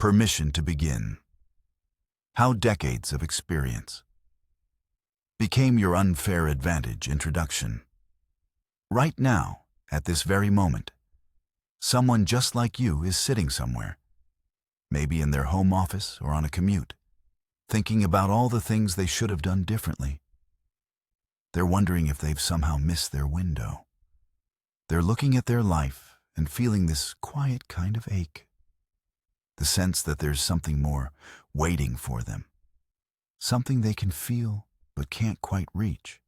Permission to begin. How decades of experience became your unfair advantage introduction. Right now, at this very moment, someone just like you is sitting somewhere, maybe in their home office or on a commute, thinking about all the things they should have done differently. They're wondering if they've somehow missed their window. They're looking at their life and feeling this quiet kind of ache, the sense that there's something more waiting for them, something they can feel but can't quite reach.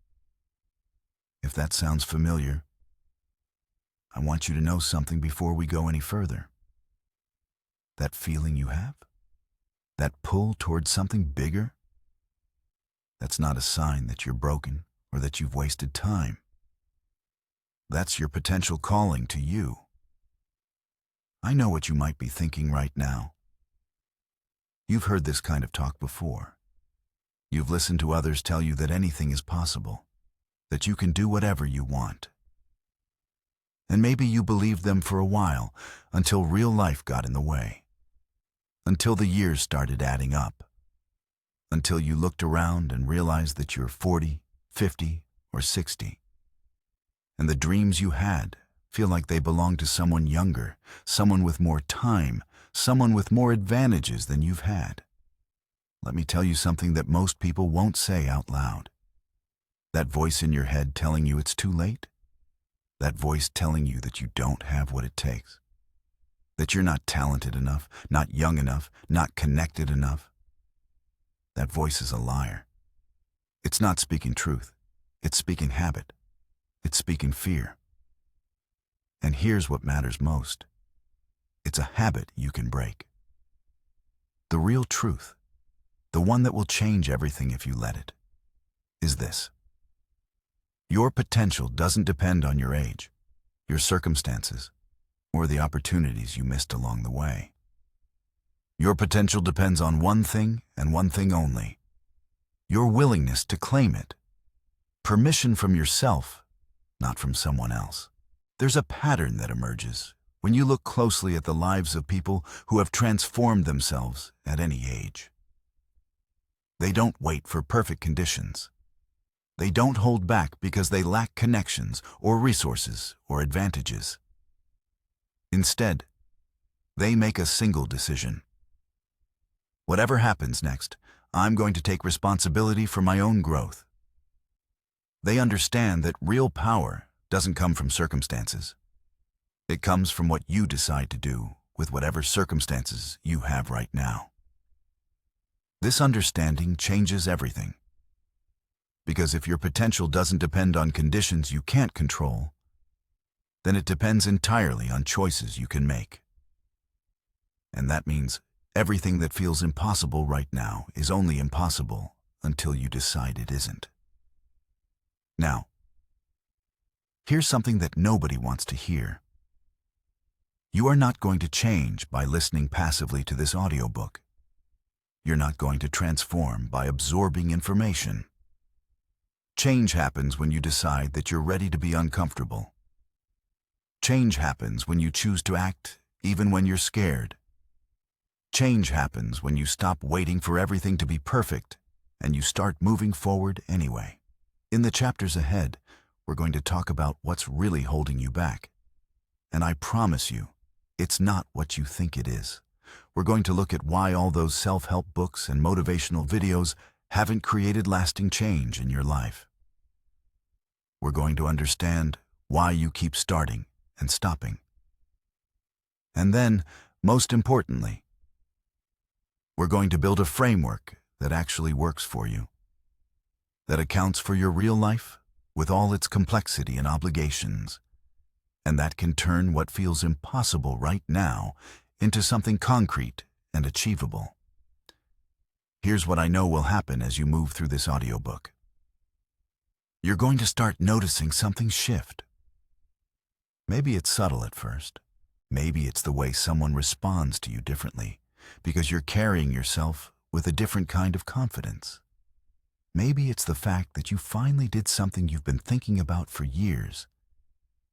If that sounds familiar, I want you to know something before we go any further. That feeling you have, that pull towards something bigger, that's not a sign that you're broken or that you've wasted time. That's your potential calling to you. I know what you might be thinking right now. You've heard this kind of talk before. You've listened to others tell you that anything is possible, that you can do whatever you want. And maybe you believed them for a while, until real life got in the way, until the years started adding up, until you looked around and realized that you're 40, 50, or 60. And the dreams you had feel like they belong to someone younger, someone with more time, someone with more advantages than you've had. Let me tell you something that most people won't say out loud. That voice in your head telling you it's too late, that voice telling you that you don't have what it takes, that you're not talented enough, not young enough, not connected enough. That voice is a liar. It's not speaking truth. It's speaking habit. It's speaking fear. And here's what matters most. It's a habit you can break. The real truth, the one that will change everything if you let it, is this. Your potential doesn't depend on your age, your circumstances, or the opportunities you missed along the way. Your potential depends on one thing and one thing only: your willingness to claim it. Permission from yourself, not from someone else. There's a pattern that emerges when you look closely at the lives of people who have transformed themselves at any age. They don't wait for perfect conditions. They don't hold back because they lack connections or resources or advantages. Instead, they make a single decision. Whatever happens next, I'm going to take responsibility for my own growth. They understand that real power doesn't come from circumstances. It comes from what you decide to do with whatever circumstances you have right now. This understanding changes everything. Because if your potential doesn't depend on conditions you can't control, then it depends entirely on choices you can make. And that means everything that feels impossible right now is only impossible until you decide it isn't. Now, here's something that nobody wants to hear. You are not going to change by listening passively to this audiobook. You're not going to transform by absorbing information. Change happens when you decide that you're ready to be uncomfortable. Change happens when you choose to act even when you're scared. Change happens when you stop waiting for everything to be perfect and you start moving forward anyway. In the chapters ahead, we're going to talk about what's really holding you back. And I promise you, it's not what you think it is. We're going to look at why all those self-help books and motivational videos haven't created lasting change in your life. We're going to understand why you keep starting and stopping. And then, most importantly, we're going to build a framework that actually works for you, that accounts for your real life with all its complexity and obligations, and that can turn what feels impossible right now into something concrete and achievable. Here's what I know will happen as you move through this audiobook. You're going to start noticing something shift. Maybe it's subtle at first. Maybe it's the way someone responds to you differently, because you're carrying yourself with a different kind of confidence. Maybe it's the fact that you finally did something you've been thinking about for years,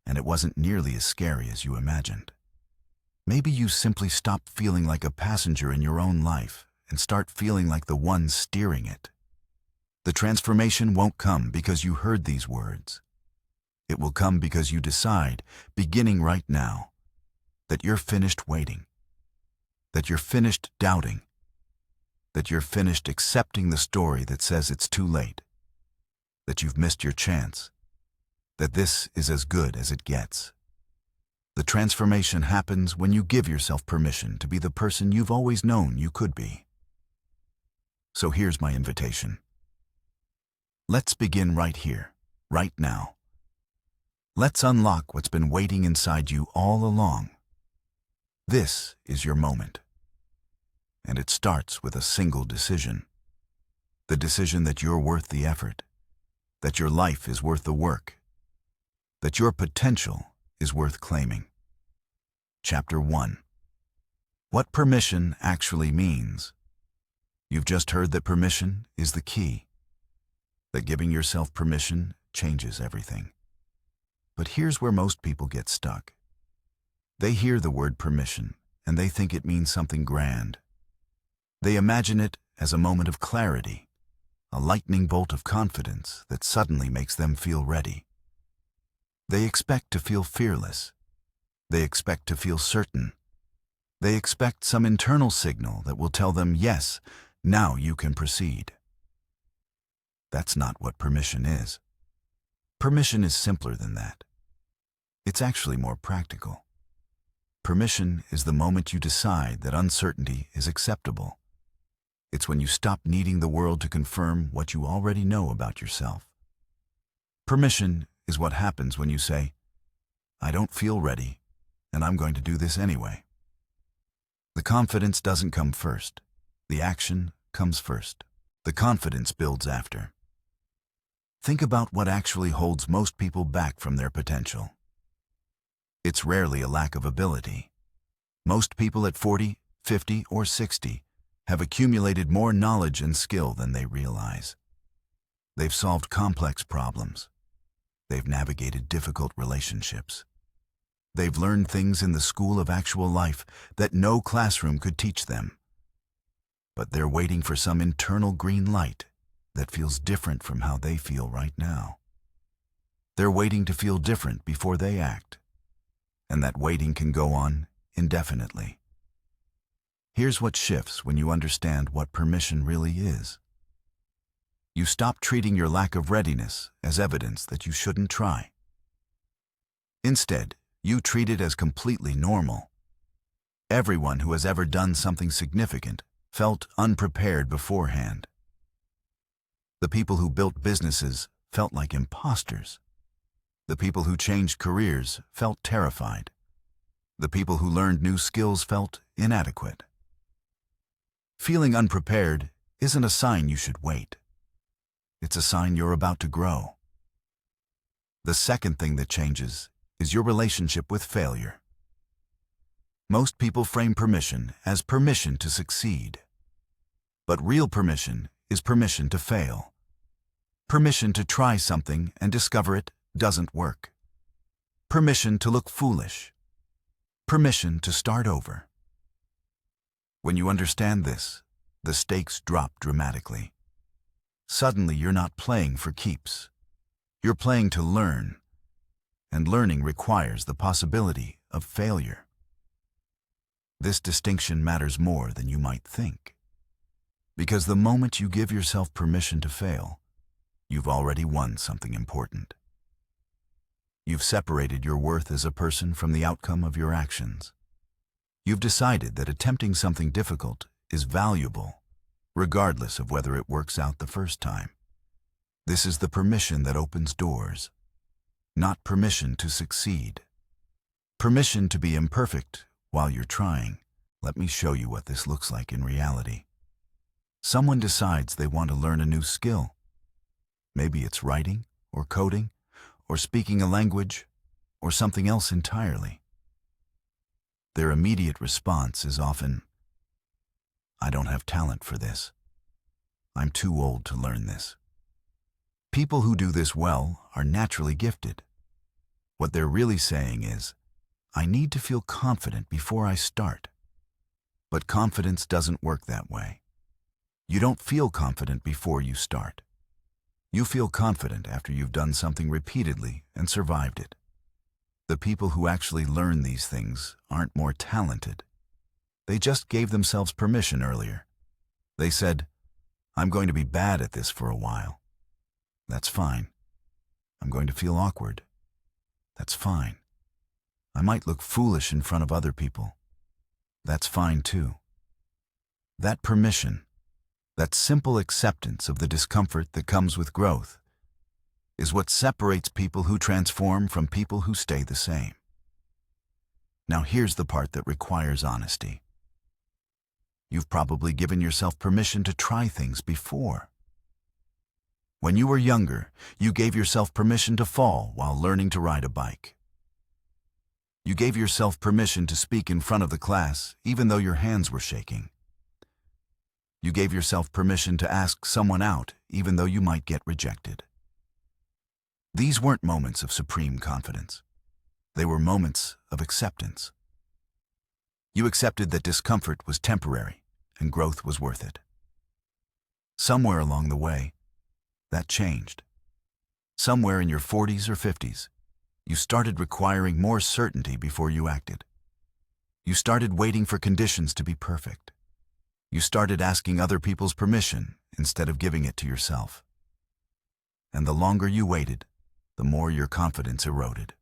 and it wasn't nearly as scary as you imagined. Maybe you simply stop feeling like a passenger in your own life and start feeling like the one steering it. The transformation won't come because you heard these words. It will come because you decide, beginning right now, that you're finished waiting, that you're finished doubting, that you're finished accepting the story that says it's too late, that you've missed your chance, that this is as good as it gets. The transformation happens when you give yourself permission to be the person you've always known you could be. So here's my invitation. Let's begin right here, right now. Let's unlock what's been waiting inside you all along. This is your moment. And it starts with a single decision. The decision that you're worth the effort, that your life is worth the work, that your potential is worth claiming. Chapter 1. What permission actually means. You've just heard that permission is the key, that giving yourself permission changes everything. But here's where most people get stuck. They hear the word permission and they think it means something grand. They imagine it as a moment of clarity, a lightning bolt of confidence that suddenly makes them feel ready. They expect to feel fearless. They expect to feel certain. They expect some internal signal that will tell them, yes, now you can proceed. That's not what permission is. Permission is simpler than that. It's actually more practical. Permission is the moment you decide that uncertainty is acceptable. It's when you stop needing the world to confirm what you already know about yourself. Permission is what happens when you say, I don't feel ready, and I'm going to do this anyway. The confidence doesn't come first. The action comes first. The confidence builds after. Think about what actually holds most people back from their potential. It's rarely a lack of ability. Most people at 40, 50, or 60 have accumulated more knowledge and skill than they realize. They've solved complex problems. They've navigated difficult relationships. They've learned things in the school of actual life that no classroom could teach them. But they're waiting for some internal green light that feels different from how they feel right now. They're waiting to feel different before they act. And that waiting can go on indefinitely. Here's what shifts when you understand what permission really is. You stop treating your lack of readiness as evidence that you shouldn't try. Instead, you treat it as completely normal. Everyone who has ever done something significant felt unprepared beforehand. The people who built businesses felt like imposters. The people who changed careers felt terrified. The people who learned new skills felt inadequate. Feeling unprepared isn't a sign you should wait. It's a sign you're about to grow. The second thing that changes is your relationship with failure. Most people frame permission as permission to succeed. But real permission is permission to fail. Permission to try something and discover it doesn't work. Permission to look foolish. Permission to start over. When you understand this, the stakes drop dramatically. Suddenly you're not playing for keeps. You're playing to learn, and learning requires the possibility of failure. This distinction matters more than you might think. Because the moment you give yourself permission to fail, you've already won something important. You've separated your worth as a person from the outcome of your actions. You've decided that attempting something difficult is valuable, regardless of whether it works out the first time. This is the permission that opens doors, not permission to succeed. Permission to be imperfect while you're trying. Let me show you what this looks like in reality. Someone decides they want to learn a new skill. Maybe it's writing, or coding, or speaking a language, or something else entirely. Their immediate response is often, I don't have talent for this. I'm too old to learn this. People who do this well are naturally gifted. What they're really saying is, I need to feel confident before I start. But confidence doesn't work that way. You don't feel confident before you start. You feel confident after you've done something repeatedly and survived it. The people who actually learn these things aren't more talented. They just gave themselves permission earlier. They said, I'm going to be bad at this for a while. That's fine. I'm going to feel awkward. That's fine. I might look foolish in front of other people. That's fine too. That permission, that simple acceptance of the discomfort that comes with growth, is what separates people who transform from people who stay the same. Now here's the part that requires honesty. You've probably given yourself permission to try things before. When you were younger, you gave yourself permission to fall while learning to ride a bike. You gave yourself permission to speak in front of the class even though your hands were shaking. You gave yourself permission to ask someone out even though you might get rejected. These weren't moments of supreme confidence. They were moments of acceptance. You accepted that discomfort was temporary and growth was worth it. Somewhere along the way, that changed. Somewhere in your 40s or 50s, you started requiring more certainty before you acted. You started waiting for conditions to be perfect. You started asking other people's permission instead of giving it to yourself. And the longer you waited, the more your confidence eroded.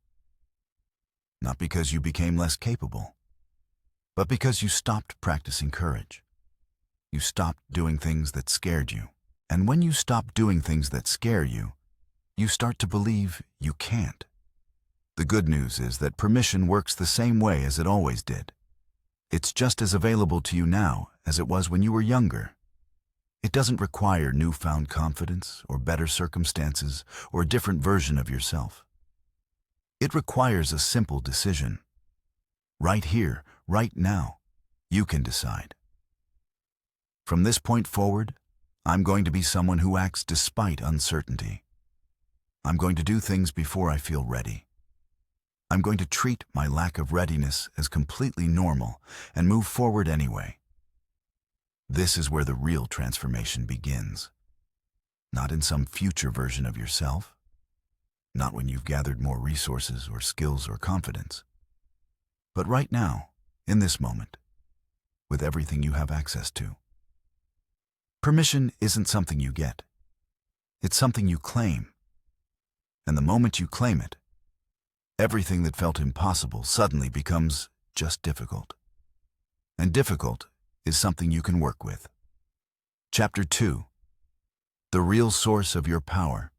Not because you became less capable, but because you stopped practicing courage. You stopped doing things that scared you. And when you stop doing things that scare you, you start to believe you can't. The good news is that permission works the same way as it always did. It's just as available to you now as it was when you were younger. It doesn't require newfound confidence or better circumstances or a different version of yourself. It requires a simple decision. Right here, right now, you can decide. From this point forward, I'm going to be someone who acts despite uncertainty. I'm going to do things before I feel ready. I'm going to treat my lack of readiness as completely normal and move forward anyway. This is where the real transformation begins. Not in some future version of yourself. Not when you've gathered more resources or skills or confidence. But right now, in this moment, with everything you have access to. Permission isn't something you get. It's something you claim. And the moment you claim it, everything that felt impossible suddenly becomes just difficult. And difficult is something you can work with. Chapter 2. The real source of your power.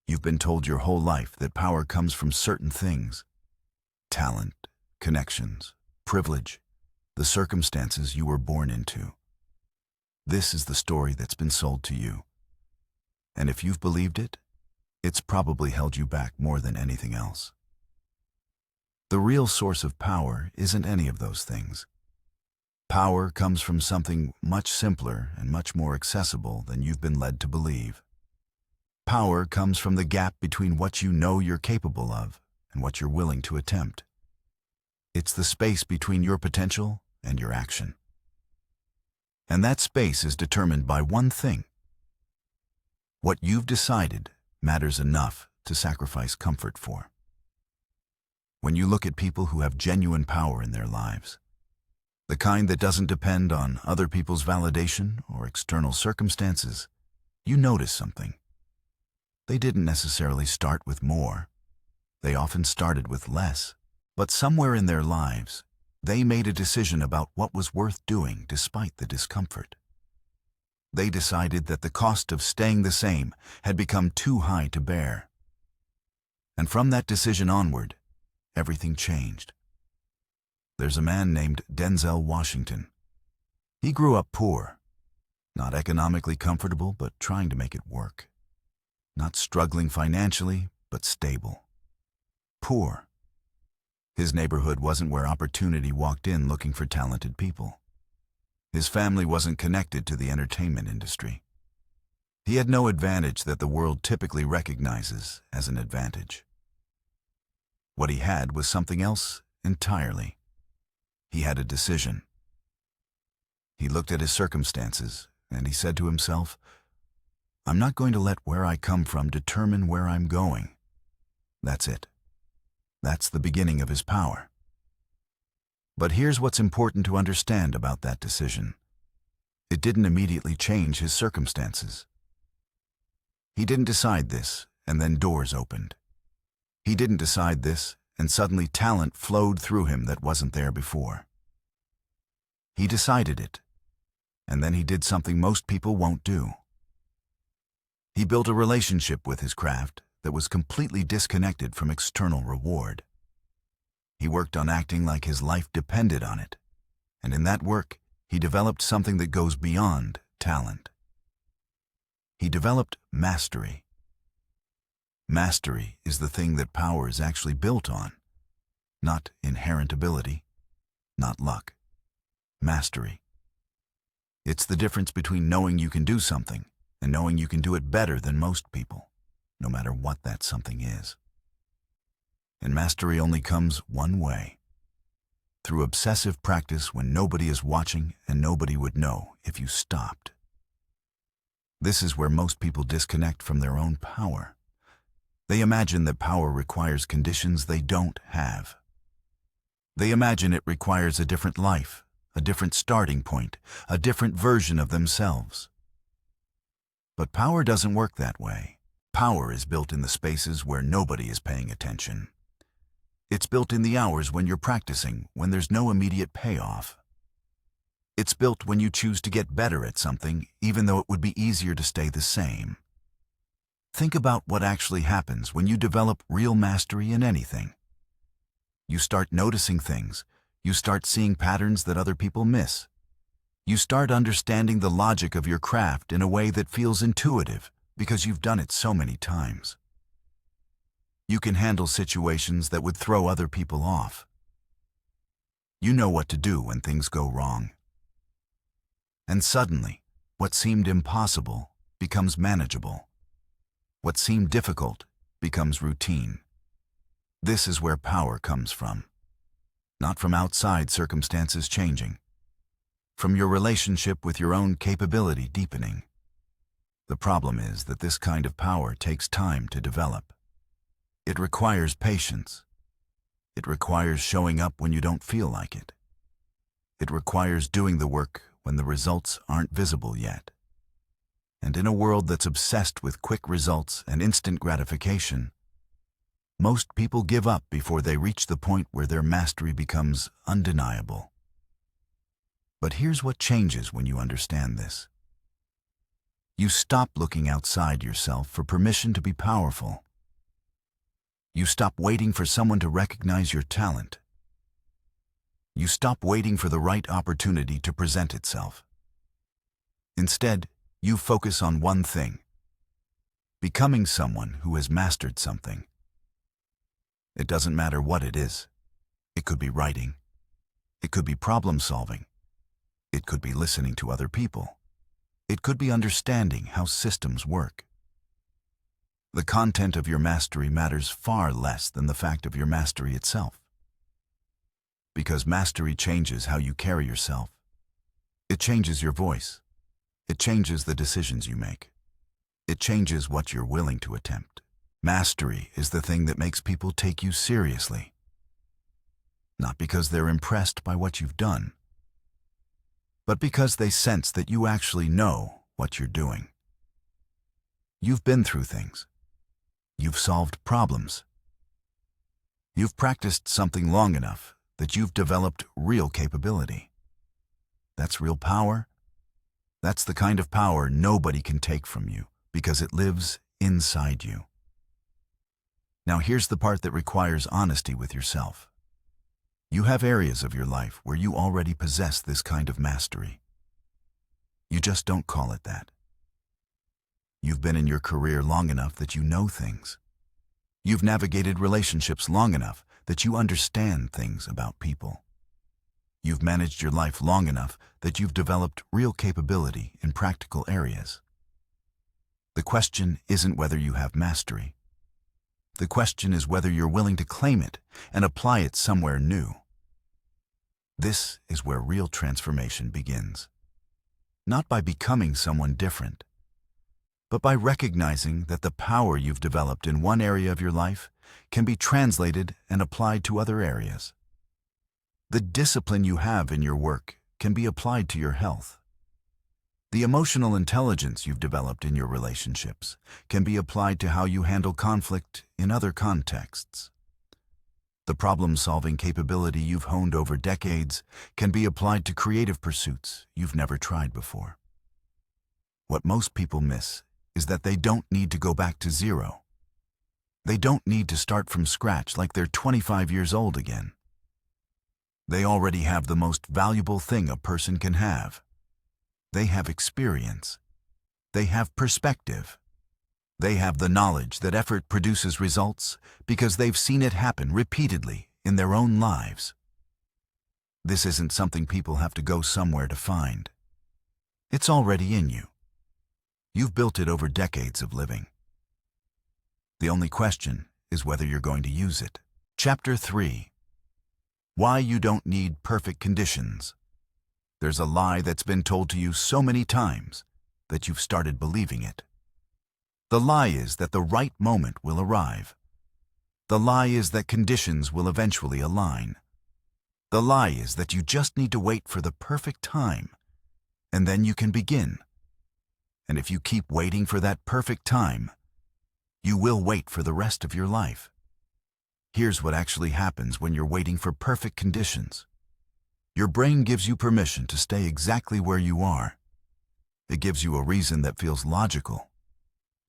You've been told your whole life that power comes from certain things. Talent, connections, privilege, the circumstances you were born into. This is the story that's been sold to you. And if you've believed it, it's probably held you back more than anything else. The real source of power isn't any of those things. Power comes from something much simpler and much more accessible than you've been led to believe. Power comes from the gap between what you know you're capable of and what you're willing to attempt. It's the space between your potential and your action. And that space is determined by one thing. What you've decided matters enough to sacrifice comfort for. When you look at people who have genuine power in their lives, the kind that doesn't depend on other people's validation or external circumstances, you notice something. They didn't necessarily start with more. They often started with less. But somewhere in their lives, they made a decision about what was worth doing despite the discomfort. They decided that the cost of staying the same had become too high to bear. And from that decision onward, everything changed. There's a man named Denzel Washington. He grew up poor, not economically comfortable, but trying to make it work. Not struggling financially, but stable. Poor. His neighborhood wasn't where opportunity walked in looking for talented people. His family wasn't connected to the entertainment industry. He had no advantage that the world typically recognizes as an advantage. What he had was something else entirely. He had a decision. He looked at his circumstances, and he said to himself, "I'm not going to let where I come from determine where I'm going." That's it. That's the beginning of his power. But here's what's important to understand about that decision. It didn't immediately change his circumstances. He didn't decide this, and then doors opened. He didn't decide this, and suddenly talent flowed through him that wasn't there before. He decided it, and then he did something most people won't do. He built a relationship with his craft that was completely disconnected from external reward. He worked on acting like his life depended on it, and in that work, he developed something that goes beyond talent. He developed mastery. Mastery is the thing that power is actually built on, not inherent ability, not luck. Mastery. It's the difference between knowing you can do something and knowing you can do it better than most people, no matter what that something is. And mastery only comes one way: through obsessive practice when nobody is watching and nobody would know if you stopped. This is where most people disconnect from their own power. They imagine that power requires conditions they don't have. They imagine it requires a different life, a different starting point, a different version of themselves. But power doesn't work that way. Power is built in the spaces where nobody is paying attention. It's built in the hours when you're practicing, when there's no immediate payoff. It's built when you choose to get better at something, even though it would be easier to stay the same. Think about what actually happens when you develop real mastery in anything. You start noticing things. You start seeing patterns that other people miss. You start understanding the logic of your craft in a way that feels intuitive because you've done it so many times. You can handle situations that would throw other people off. You know what to do when things go wrong. And suddenly, what seemed impossible becomes manageable. What seemed difficult becomes routine. This is where power comes from. Not from outside circumstances changing. From your relationship with your own capability deepening. The problem is that this kind of power takes time to develop. It requires patience. It requires showing up when you don't feel like it. It requires doing the work when the results aren't visible yet. And in a world that's obsessed with quick results and instant gratification, most people give up before they reach the point where their mastery becomes undeniable. But here's what changes when you understand this. You stop looking outside yourself for permission to be powerful. You stop waiting for someone to recognize your talent. You stop waiting for the right opportunity to present itself. Instead, you focus on one thing: becoming someone who has mastered something. It doesn't matter what it is. It could be writing. It could be problem solving. It could be listening to other people. It could be understanding how systems work. The content of your mastery matters far less than the fact of your mastery itself. Because mastery changes how you carry yourself. It changes your voice. It changes the decisions you make. It changes what you're willing to attempt. Mastery is the thing that makes people take you seriously. Not because they're impressed by what you've done, but because they sense that you actually know what you're doing. You've been through things. You've solved problems. You've practiced something long enough that you've developed real capability. That's real power. That's the kind of power nobody can take from you because it lives inside you. Now here's the part that requires honesty with yourself. You have areas of your life where you already possess this kind of mastery. You just don't call it that. You've been in your career long enough that you know things. You've navigated relationships long enough that you understand things about people. You've managed your life long enough that you've developed real capability in practical areas. The question isn't whether you have mastery. The question is whether you're willing to claim it and apply it somewhere new. This is where real transformation begins. Not by becoming someone different, but by recognizing that the power you've developed in one area of your life can be translated and applied to other areas. The discipline you have in your work can be applied to your health. The emotional intelligence you've developed in your relationships can be applied to how you handle conflict in other contexts. The problem-solving capability you've honed over decades can be applied to creative pursuits you've never tried before. What most people miss is that they don't need to go back to zero. They don't need to start from scratch like they're 25 years old again. They already have the most valuable thing a person can have. They have experience. They have perspective. They have the knowledge that effort produces results because they've seen it happen repeatedly in their own lives. This isn't something people have to go somewhere to find. It's already in you. You've built it over decades of living. The only question is whether you're going to use it. Chapter 3. Why you don't need perfect conditions. There's a lie that's been told to you so many times that you've started believing it. The lie is that the right moment will arrive. The lie is that conditions will eventually align. The lie is that you just need to wait for the perfect time, and then you can begin. And if you keep waiting for that perfect time, you will wait for the rest of your life. Here's what actually happens when you're waiting for perfect conditions. Your brain gives you permission to stay exactly where you are. It gives you a reason that feels logical.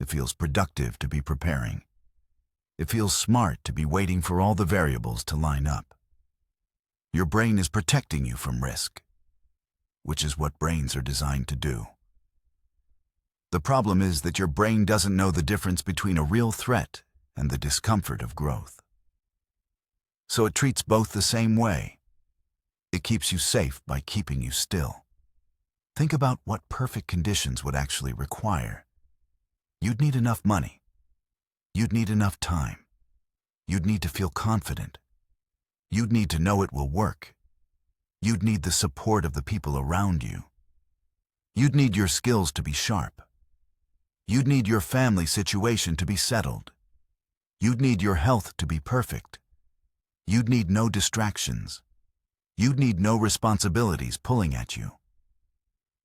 It feels productive to be preparing. It feels smart to be waiting for all the variables to line up. Your brain is protecting you from risk, which is what brains are designed to do. The problem is that your brain doesn't know the difference between a real threat and the discomfort of growth. So it treats both the same way. It keeps you safe by keeping you still. Think about what perfect conditions would actually require. You'd need enough money. You'd need enough time. You'd need to feel confident. You'd need to know it will work. You'd need the support of the people around you. You'd need your skills to be sharp. You'd need your family situation to be settled. You'd need your health to be perfect. You'd need no distractions. You'd need no responsibilities pulling at you.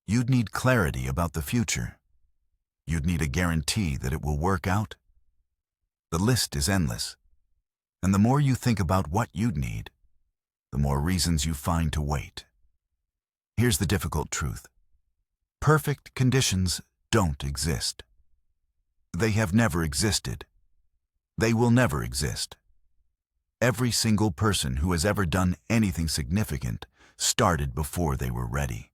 You'd need clarity about the future. You'd need a guarantee that it will work out. The list is endless. And the more you think about what you'd need, the more reasons you find to wait. Here's the difficult truth. Perfect conditions don't exist. They have never existed. They will never exist. Every single person who has ever done anything significant started before they were ready.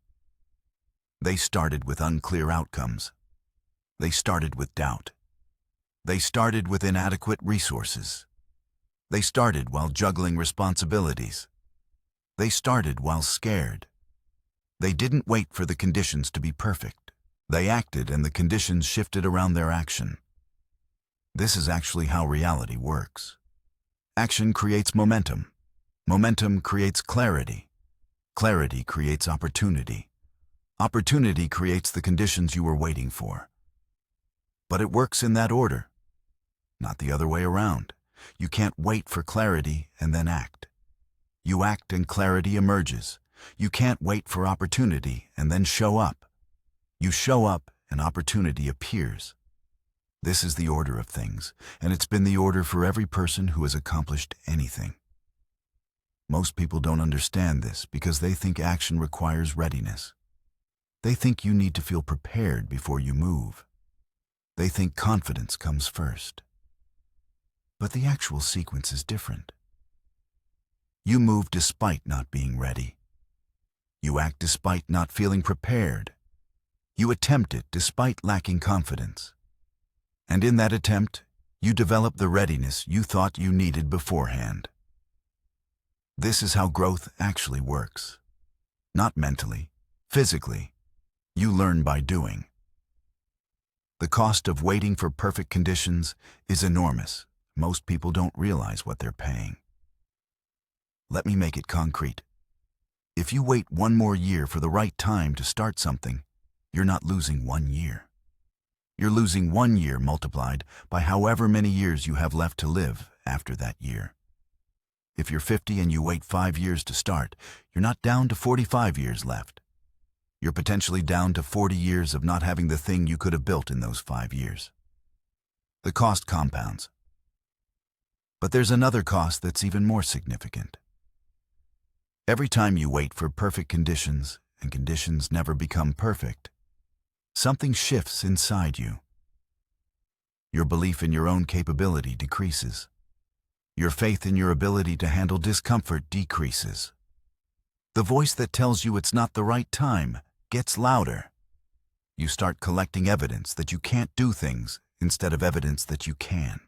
They started with unclear outcomes. They started with doubt. They started with inadequate resources. They started while juggling responsibilities. They started while scared. They didn't wait for the conditions to be perfect. They acted and the conditions shifted around their action. This is actually how reality works. Action creates momentum. Momentum creates clarity. Clarity creates opportunity. Opportunity creates the conditions you were waiting for. But it works in that order, not the other way around. You can't wait for clarity and then act. You act and clarity emerges. You can't wait for opportunity and then show up. You show up and opportunity appears. This is the order of things, and it's been the order for every person who has accomplished anything. Most people don't understand this because they think action requires readiness. They think you need to feel prepared before you move. They think confidence comes first. But the actual sequence is different. You move despite not being ready. You act despite not feeling prepared. You attempt it despite lacking confidence. And in that attempt, you develop the readiness you thought you needed beforehand. This is how growth actually works. Not mentally, physically. You learn by doing. The cost of waiting for perfect conditions is enormous, most people don't realize what they're paying. Let me make it concrete. If you wait one more year for the right time to start something, you're not losing 1 year. You're losing 1 year multiplied by however many years you have left to live after that year. If you're 50 and you wait 5 years to start, you're not down to 45 years left. You're potentially down to 40 years of not having the thing you could have built in those 5 years. The cost compounds. But there's another cost that's even more significant. Every time you wait for perfect conditions, and conditions never become perfect, something shifts inside you. Your belief in your own capability decreases. Your faith in your ability to handle discomfort decreases. The voice that tells you it's not the right time gets louder. You start collecting evidence that you can't do things instead of evidence that you can.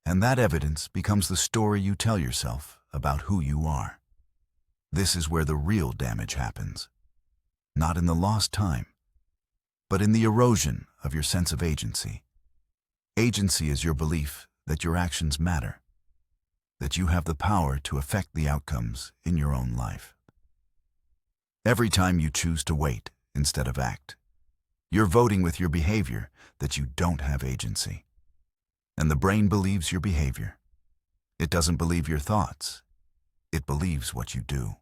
And that evidence becomes the story you tell yourself about who you are. This is where the real damage happens. Not in the lost time, but in the erosion of your sense of agency. Agency is your belief that your actions matter, that you have the power to affect the outcomes in your own life. Every time you choose to wait instead of act, you're voting with your behavior that you don't have agency. And the brain believes your behavior. It doesn't believe your thoughts. It believes what you do.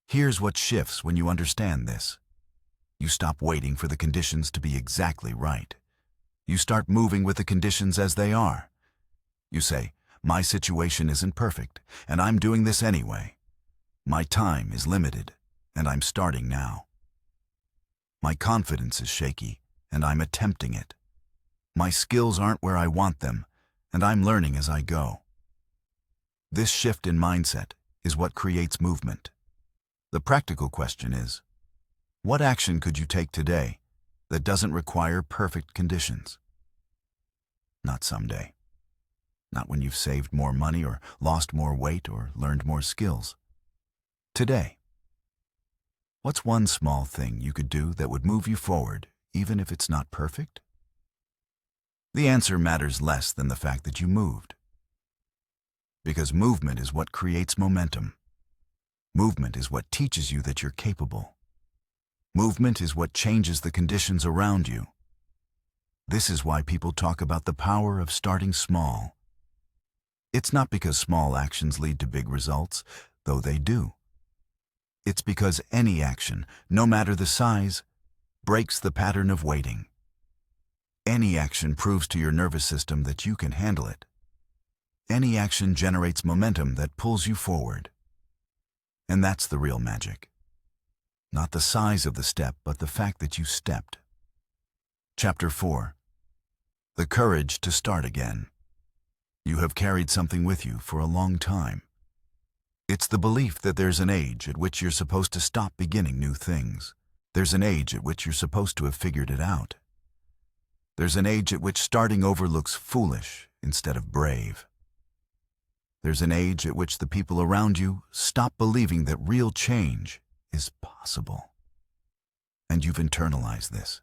Here's what shifts when you understand this. You stop waiting for the conditions to be exactly right. You start moving with the conditions as they are. You say, my situation isn't perfect, and I'm doing this anyway. My time is limited, and I'm starting now. My confidence is shaky, and I'm attempting it. My skills aren't where I want them, and I'm learning as I go. This shift in mindset is what creates movement. The practical question is, what action could you take today that doesn't require perfect conditions? Not someday. Not when you've saved more money or lost more weight or learned more skills. Today. What's one small thing you could do that would move you forward, even if it's not perfect? The answer matters less than the fact that you moved. Because movement is what creates momentum. Movement is what teaches you that you're capable. Movement is what changes the conditions around you. This is why people talk about the power of starting small. It's not because small actions lead to big results, though they do. It's because any action, no matter the size, breaks the pattern of waiting. Any action proves to your nervous system that you can handle it. Any action generates momentum that pulls you forward. And that's the real magic. Not the size of the step, but the fact that you stepped. Chapter 4. The courage to start again. You have carried something with you for a long time. It's the belief that there's an age at which you're supposed to stop beginning new things. There's an age at which you're supposed to have figured it out. There's an age at which starting over looks foolish instead of brave. There's an age at which the people around you stop believing that real change is possible. And you've internalized this.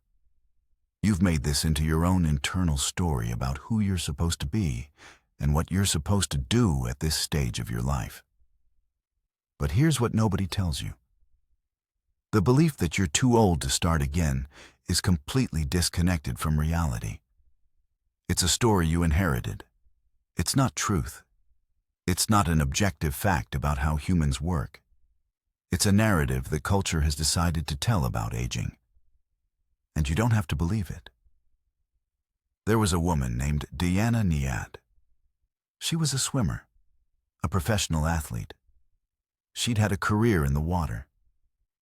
You've made this into your own internal story about who you're supposed to be and what you're supposed to do at this stage of your life. But here's what nobody tells you. The belief that you're too old to start again is completely disconnected from reality. It's a story you inherited. It's not truth. It's not an objective fact about how humans work. It's a narrative that culture has decided to tell about aging. And you don't have to believe it. There was a woman named Deanna Niad. She was a swimmer, a professional athlete. She'd had a career in the water.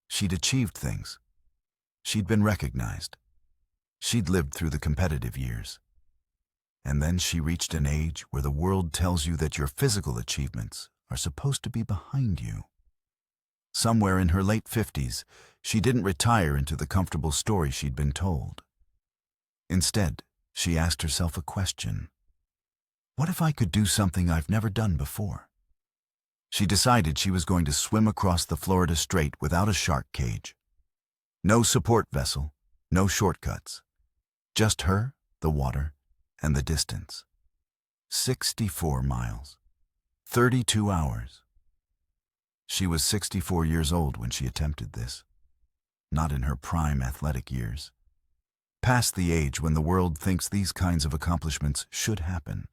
She'd achieved things. She'd been recognized. She'd lived through the competitive years. And then she reached an age where the world tells you that your physical achievements are supposed to be behind you. Somewhere in her late 50s, she didn't retire into the comfortable story she'd been told. Instead, she asked herself a question. What if I could do something I've never done before? She decided she was going to swim across the Florida Strait without a shark cage. No support vessel, no shortcuts. Just her, the water, and the distance. 64 miles. 32 hours. She was 64 years old when she attempted this. Not in her prime athletic years. Past the age when the world thinks these kinds of accomplishments should happen.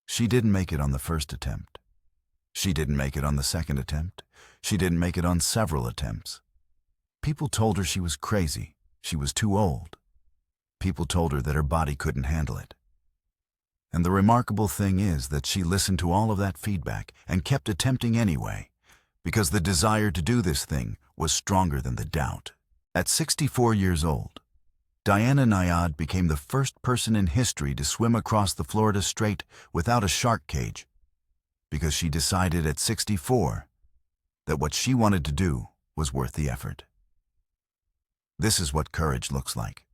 She didn't make it on the first attempt. She didn't make it on the second attempt. She didn't make it on several attempts. People told her she was crazy. She was too old. People told her that her body couldn't handle it. And the remarkable thing is that she listened to all of that feedback and kept attempting anyway, because the desire to do this thing was stronger than the doubt. At 64 years old, Diana Nyad became the first person in history to swim across the Florida Strait without a shark cage, because she decided at 64 that what she wanted to do was worth the effort. This is what courage looks like.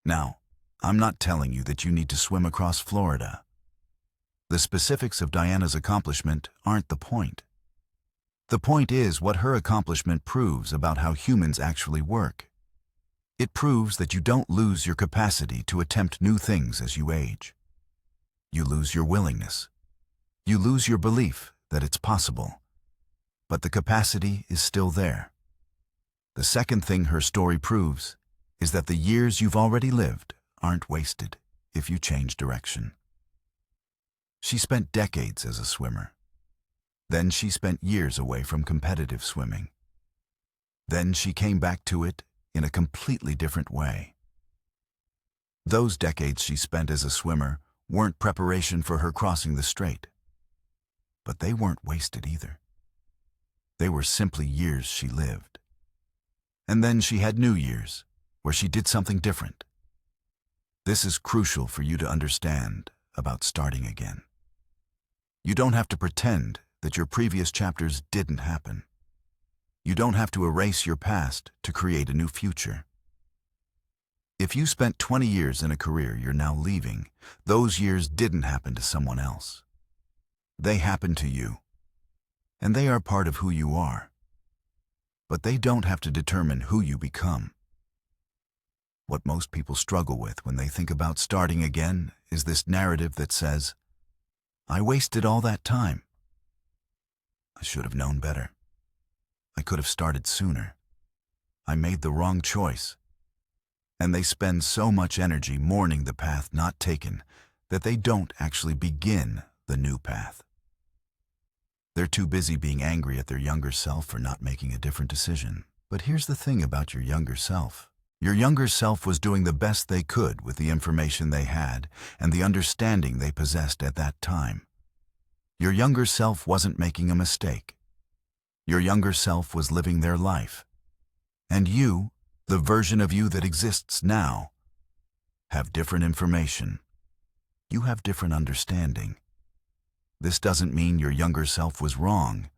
Now, I'm not telling you that you need to swim across Florida. The specifics of Diana's accomplishment aren't the point. The point is what her accomplishment proves about how humans actually work. It proves that you don't lose your capacity to attempt new things as you age. You lose your willingness. You lose your belief that it's possible. But the capacity is still there. The second thing her story proves is that the years you've already lived aren't wasted if you change direction. She spent decades as a swimmer. Then she spent years away from competitive swimming. Then she came back to it in a completely different way. Those decades she spent as a swimmer weren't preparation for her crossing the strait. But they weren't wasted either. They were simply years she lived. And then she had new years, where she did something different. This is crucial for you to understand about starting again. You don't have to pretend that your previous chapters didn't happen. You don't have to erase your past to create a new future. If you spent 20 years in a career you're now leaving, those years didn't happen to someone else. They happened to you. And they are part of who you are. But they don't have to determine who you become. What most people struggle with when they think about starting again is this narrative that says, I wasted all that time. I should have known better. I could have started sooner. I made the wrong choice. And they spend so much energy mourning the path not taken that they don't actually begin the new path. They're too busy being angry at their younger self for not making a different decision. But here's the thing about your younger self. Your younger self was doing the best they could with the information they had and the understanding they possessed at that time. Your younger self wasn't making a mistake. Your younger self was living their life. And you, the version of you that exists now, have different information. You have different understanding. This doesn't mean your younger self was wrong.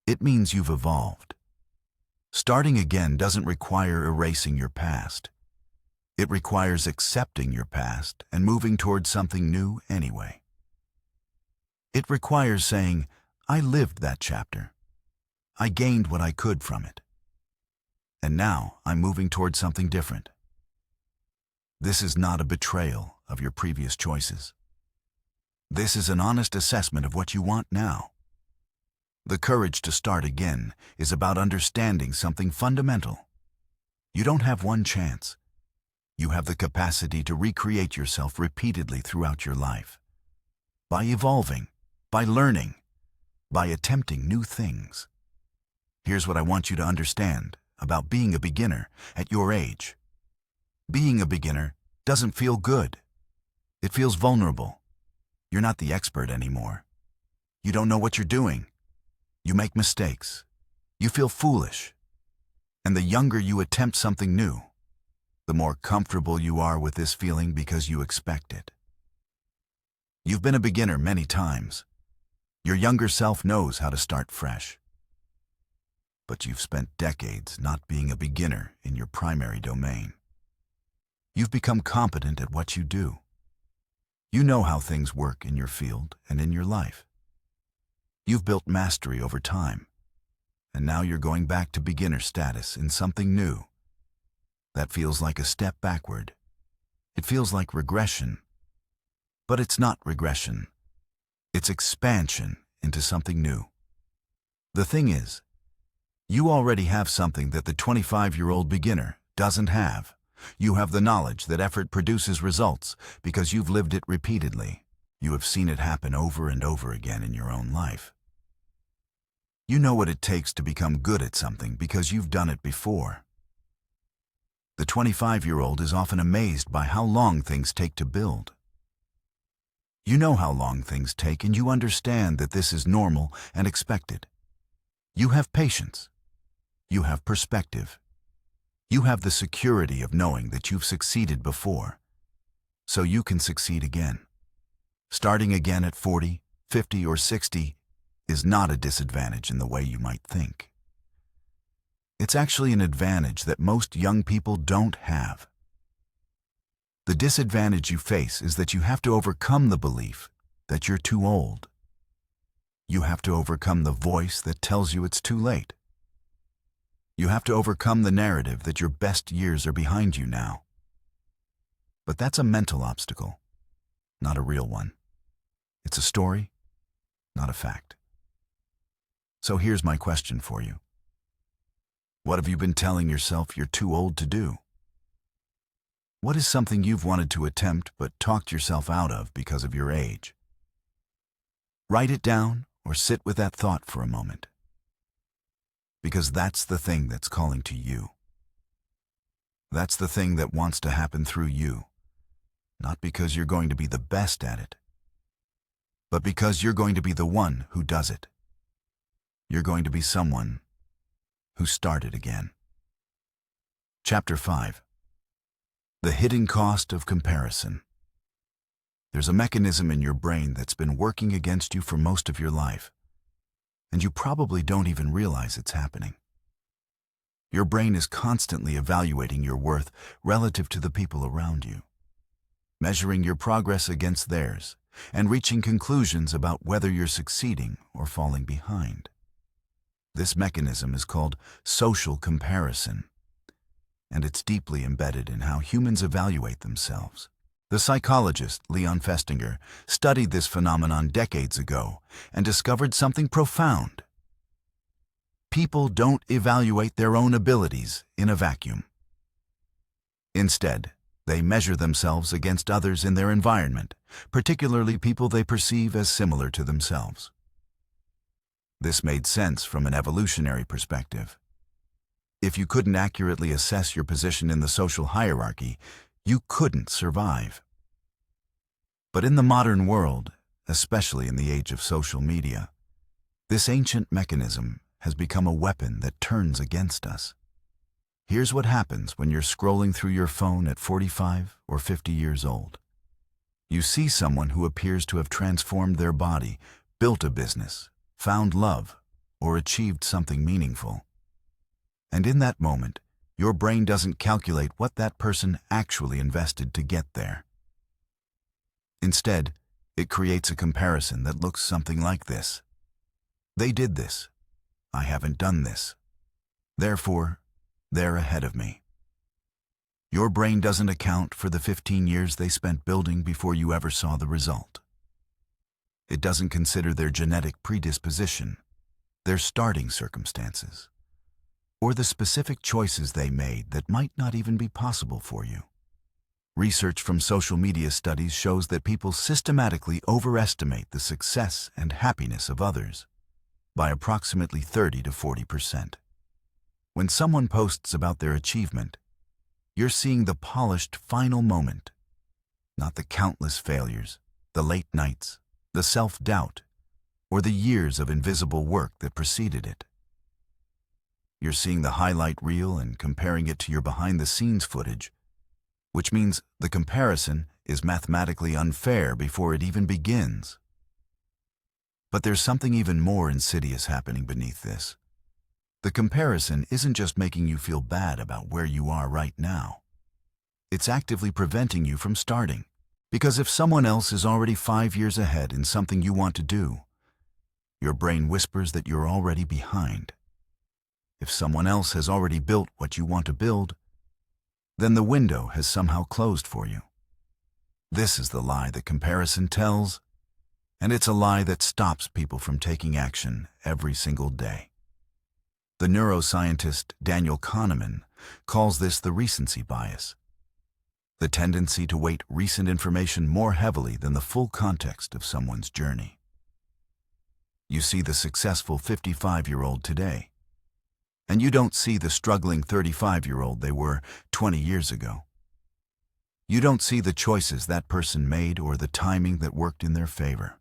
It means you've evolved. Starting again doesn't require erasing your past. It requires accepting your past and moving towards something new anyway. It requires saying, I lived that chapter. I gained what I could from it. And now I'm moving towards something different. This is not a betrayal of your previous choices. This is an honest assessment of what you want now. The courage to start again is about understanding something fundamental. You don't have one chance. You have the capacity to recreate yourself repeatedly throughout your life. By evolving, by learning, by attempting new things. Here's what I want you to understand about being a beginner at your age. Being a beginner doesn't feel good. It feels vulnerable. You're not the expert anymore. You don't know what you're doing. You make mistakes. You feel foolish. And the younger you attempt something new, the more comfortable you are with this feeling because you expect it. You've been a beginner many times. Your younger self knows how to start fresh. But you've spent decades not being a beginner in your primary domain. You've become competent at what you do. You know how things work in your field and in your life. You've built mastery over time, and now you're going back to beginner status in something new. That feels like a step backward. It feels like regression. But it's not regression. It's expansion into something new. The thing is, you already have something that the 25-year-old beginner doesn't have. You have the knowledge that effort produces results because you've lived it repeatedly. You have seen it happen over and over again in your own life. You know what it takes to become good at something because you've done it before. The 25-year-old is often amazed by how long things take to build. You know how long things take, and you understand that this is normal and expected. You have patience. You have perspective. You have the security of knowing that you've succeeded before, so you can succeed again. Starting again at 40, 50, or 60 is not a disadvantage in the way you might think. It's actually an advantage that most young people don't have. The disadvantage you face is that you have to overcome the belief that you're too old. You have to overcome the voice that tells you it's too late. You have to overcome the narrative that your best years are behind you now. But that's a mental obstacle, not a real one. It's a story, not a fact. So here's my question for you. What have you been telling yourself you're too old to do? What is something you've wanted to attempt but talked yourself out of because of your age? Write it down or sit with that thought for a moment. Because that's the thing that's calling to you. That's the thing that wants to happen through you, not because you're going to be the best at it, but because you're going to be the one who does it. You're going to be someone who started again. Chapter 5. The hidden cost of comparison. There's a mechanism in your brain that's been working against you for most of your life, and you probably don't even realize it's happening. Your brain is constantly evaluating your worth relative to the people around you, measuring your progress against theirs, and reaching conclusions about whether you're succeeding or falling behind. This mechanism is called social comparison, and it's deeply embedded in how humans evaluate themselves. The psychologist Leon Festinger studied this phenomenon decades ago and discovered something profound. People don't evaluate their own abilities in a vacuum. Instead, they measure themselves against others in their environment, particularly people they perceive as similar to themselves. This made sense from an evolutionary perspective. If you couldn't accurately assess your position in the social hierarchy, you couldn't survive. But in the modern world, especially in the age of social media, this ancient mechanism has become a weapon that turns against us. Here's what happens when you're scrolling through your phone at 45 or 50 years old. You see someone who appears to have transformed their body, built a business, found love, or achieved something meaningful. And in that moment, your brain doesn't calculate what that person actually invested to get there. Instead, it creates a comparison that looks something like this. They did this. I haven't done this. Therefore, they're ahead of me. Your brain doesn't account for the 15 years they spent building before you ever saw the result. It doesn't consider their genetic predisposition, their starting circumstances, or the specific choices they made that might not even be possible for you. Research from social media studies shows that people systematically overestimate the success and happiness of others by approximately 30 to 40%. When someone posts about their achievement, you're seeing the polished final moment, not the countless failures, the late nights, the self-doubt, or the years of invisible work that preceded it. You're seeing the highlight reel and comparing it to your behind-the-scenes footage, which means the comparison is mathematically unfair before it even begins. But there's something even more insidious happening beneath this. The comparison isn't just making you feel bad about where you are right now. It's actively preventing you from starting. Because if someone else is already 5 years ahead in something you want to do, your brain whispers that you're already behind. If someone else has already built what you want to build, then the window has somehow closed for you. This is the lie that comparison tells, and it's a lie that stops people from taking action every single day. The neuroscientist Daniel Kahneman calls this the recency bias, the tendency to weight recent information more heavily than the full context of someone's journey. You see the successful 55-year-old today, and you don't see the struggling 35-year-old they were 20 years ago. You don't see the choices that person made or the timing that worked in their favor.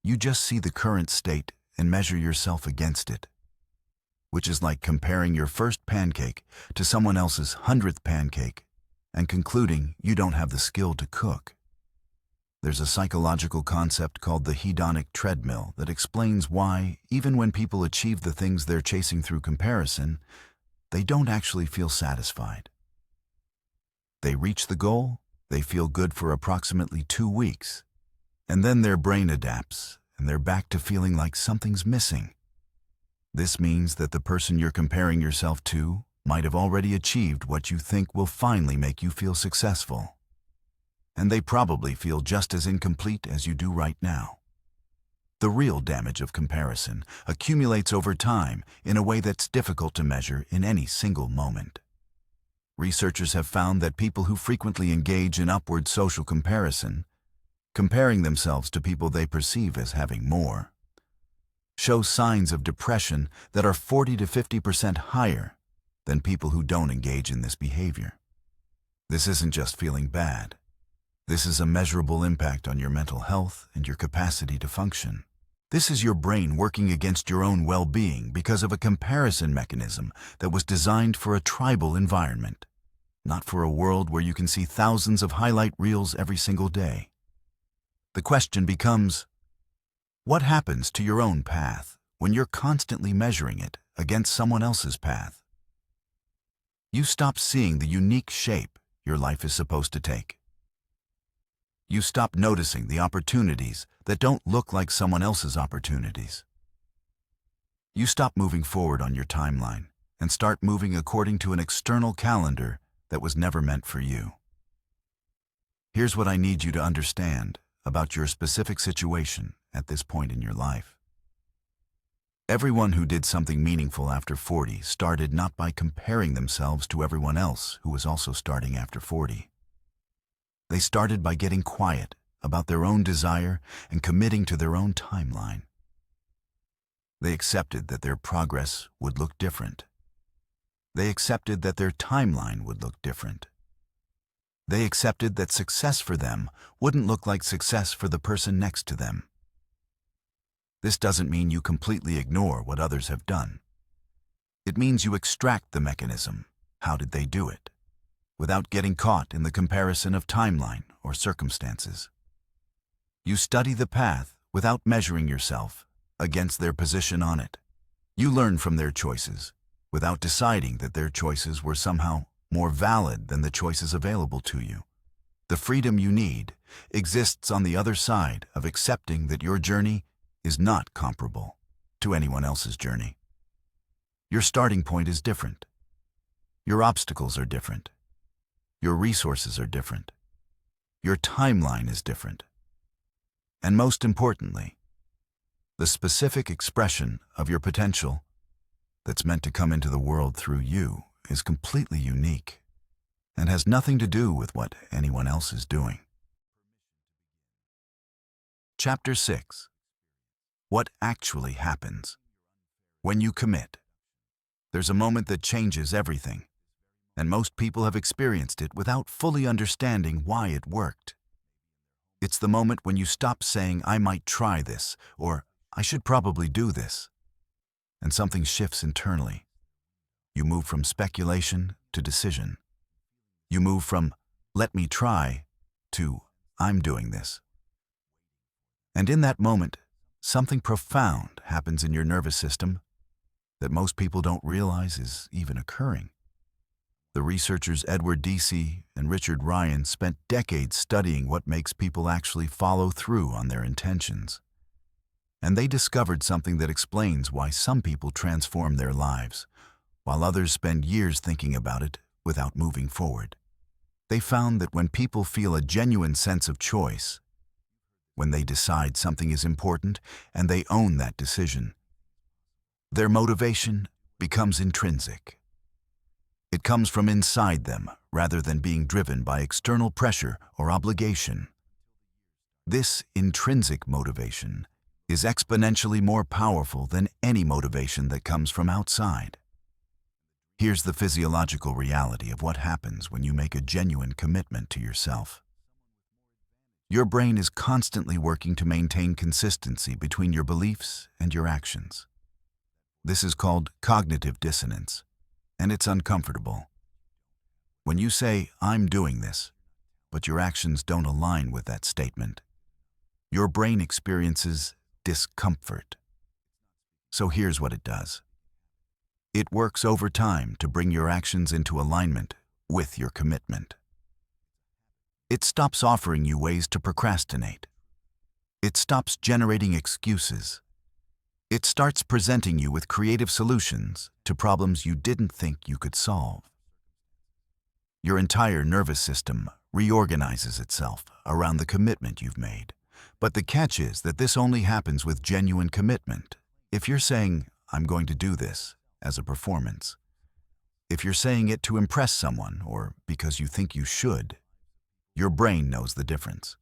You just see the current state and measure yourself against it, which is like comparing your first pancake to someone else's 100th pancake and concluding you don't have the skill to cook. There's a psychological concept called the hedonic treadmill that explains why, even when people achieve the things they're chasing through comparison, they don't actually feel satisfied. They reach the goal, they feel good for approximately 2 weeks, and then their brain adapts and they're back to feeling like something's missing. This means that the person you're comparing yourself to might have already achieved what you think will finally make you feel successful. And they probably feel just as incomplete as you do right now. The real damage of comparison accumulates over time in a way that's difficult to measure in any single moment. Researchers have found that people who frequently engage in upward social comparison, comparing themselves to people they perceive as having more, show signs of depression that are 40 to 50% higher than people who don't engage in this behavior. This isn't just feeling bad. This is a measurable impact on your mental health and your capacity to function. This is your brain working against your own well-being because of a comparison mechanism that was designed for a tribal environment, not for a world where you can see thousands of highlight reels every single day. The question becomes, what happens to your own path when you're constantly measuring it against someone else's path? You stop seeing the unique shape your life is supposed to take. You stop noticing the opportunities that don't look like someone else's opportunities. You stop moving forward on your timeline and start moving according to an external calendar that was never meant for you. Here's what I need you to understand about your specific situation at this point in your life. Everyone who did something meaningful after 40 started not by comparing themselves to everyone else who was also starting after 40. They started by getting quiet about their own desire and committing to their own timeline. They accepted that their progress would look different. They accepted that their timeline would look different. They accepted that success for them wouldn't look like success for the person next to them. This doesn't mean you completely ignore what others have done. It means you extract the mechanism, how did they do it, without getting caught in the comparison of timeline or circumstances. You study the path without measuring yourself against their position on it. You learn from their choices without deciding that their choices were somehow more valid than the choices available to you. The freedom you need exists on the other side of accepting that your journey is not comparable to anyone else's journey. Your starting point is different. Your obstacles are different. Your resources are different. Your timeline is different. And most importantly, the specific expression of your potential that's meant to come into the world through you is completely unique and has nothing to do with what anyone else is doing. Chapter 6. What actually happens when you commit? There's a moment that changes everything, and most people have experienced it without fully understanding why it worked. It's the moment when you stop saying, "I might try this," or "I should probably do this," and something shifts internally. You move from speculation to decision. You move from "let me try" to "I'm doing this." And in that moment, something profound happens in your nervous system that most people don't realize is even occurring. The researchers Edward Deci and Richard Ryan spent decades studying what makes people actually follow through on their intentions. And they discovered something that explains why some people transform their lives, while others spend years thinking about it without moving forward. They found that when people feel a genuine sense of choice, when they decide something is important and they own that decision, their motivation becomes intrinsic. It comes from inside them rather than being driven by external pressure or obligation. This intrinsic motivation is exponentially more powerful than any motivation that comes from outside. Here's the physiological reality of what happens when you make a genuine commitment to yourself. Your brain is constantly working to maintain consistency between your beliefs and your actions. This is called cognitive dissonance, and it's uncomfortable. When you say, "I'm doing this," but your actions don't align with that statement, your brain experiences discomfort. So here's what it does. It works overtime to bring your actions into alignment with your commitment. It stops offering you ways to procrastinate. It stops generating excuses. It starts presenting you with creative solutions to problems you didn't think you could solve. Your entire nervous system reorganizes itself around the commitment you've made. But the catch is that this only happens with genuine commitment. If you're saying, "I'm going to do this," as a performance, if you're saying it to impress someone or because you think you should, your brain knows the difference.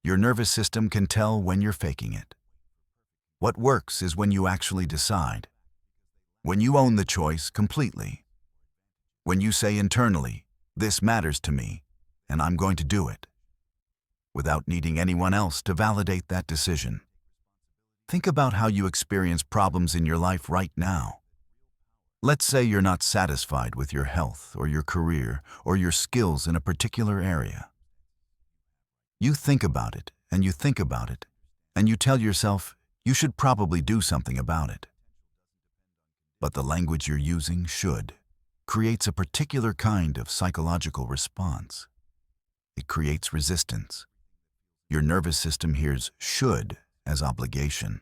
Your nervous system can tell when you're faking it. What works is when you actually decide, when you own the choice completely, when you say internally, "This matters to me, and I'm going to do it," without needing anyone else to validate that decision. Think about how you experience problems in your life right now. Let's say you're not satisfied with your health or your career or your skills in a particular area. You think about it, and you think about it, and you tell yourself you should probably do something about it. But the language you're using, "should," creates a particular kind of psychological response. It creates resistance. Your nervous system hears "should" as obligation,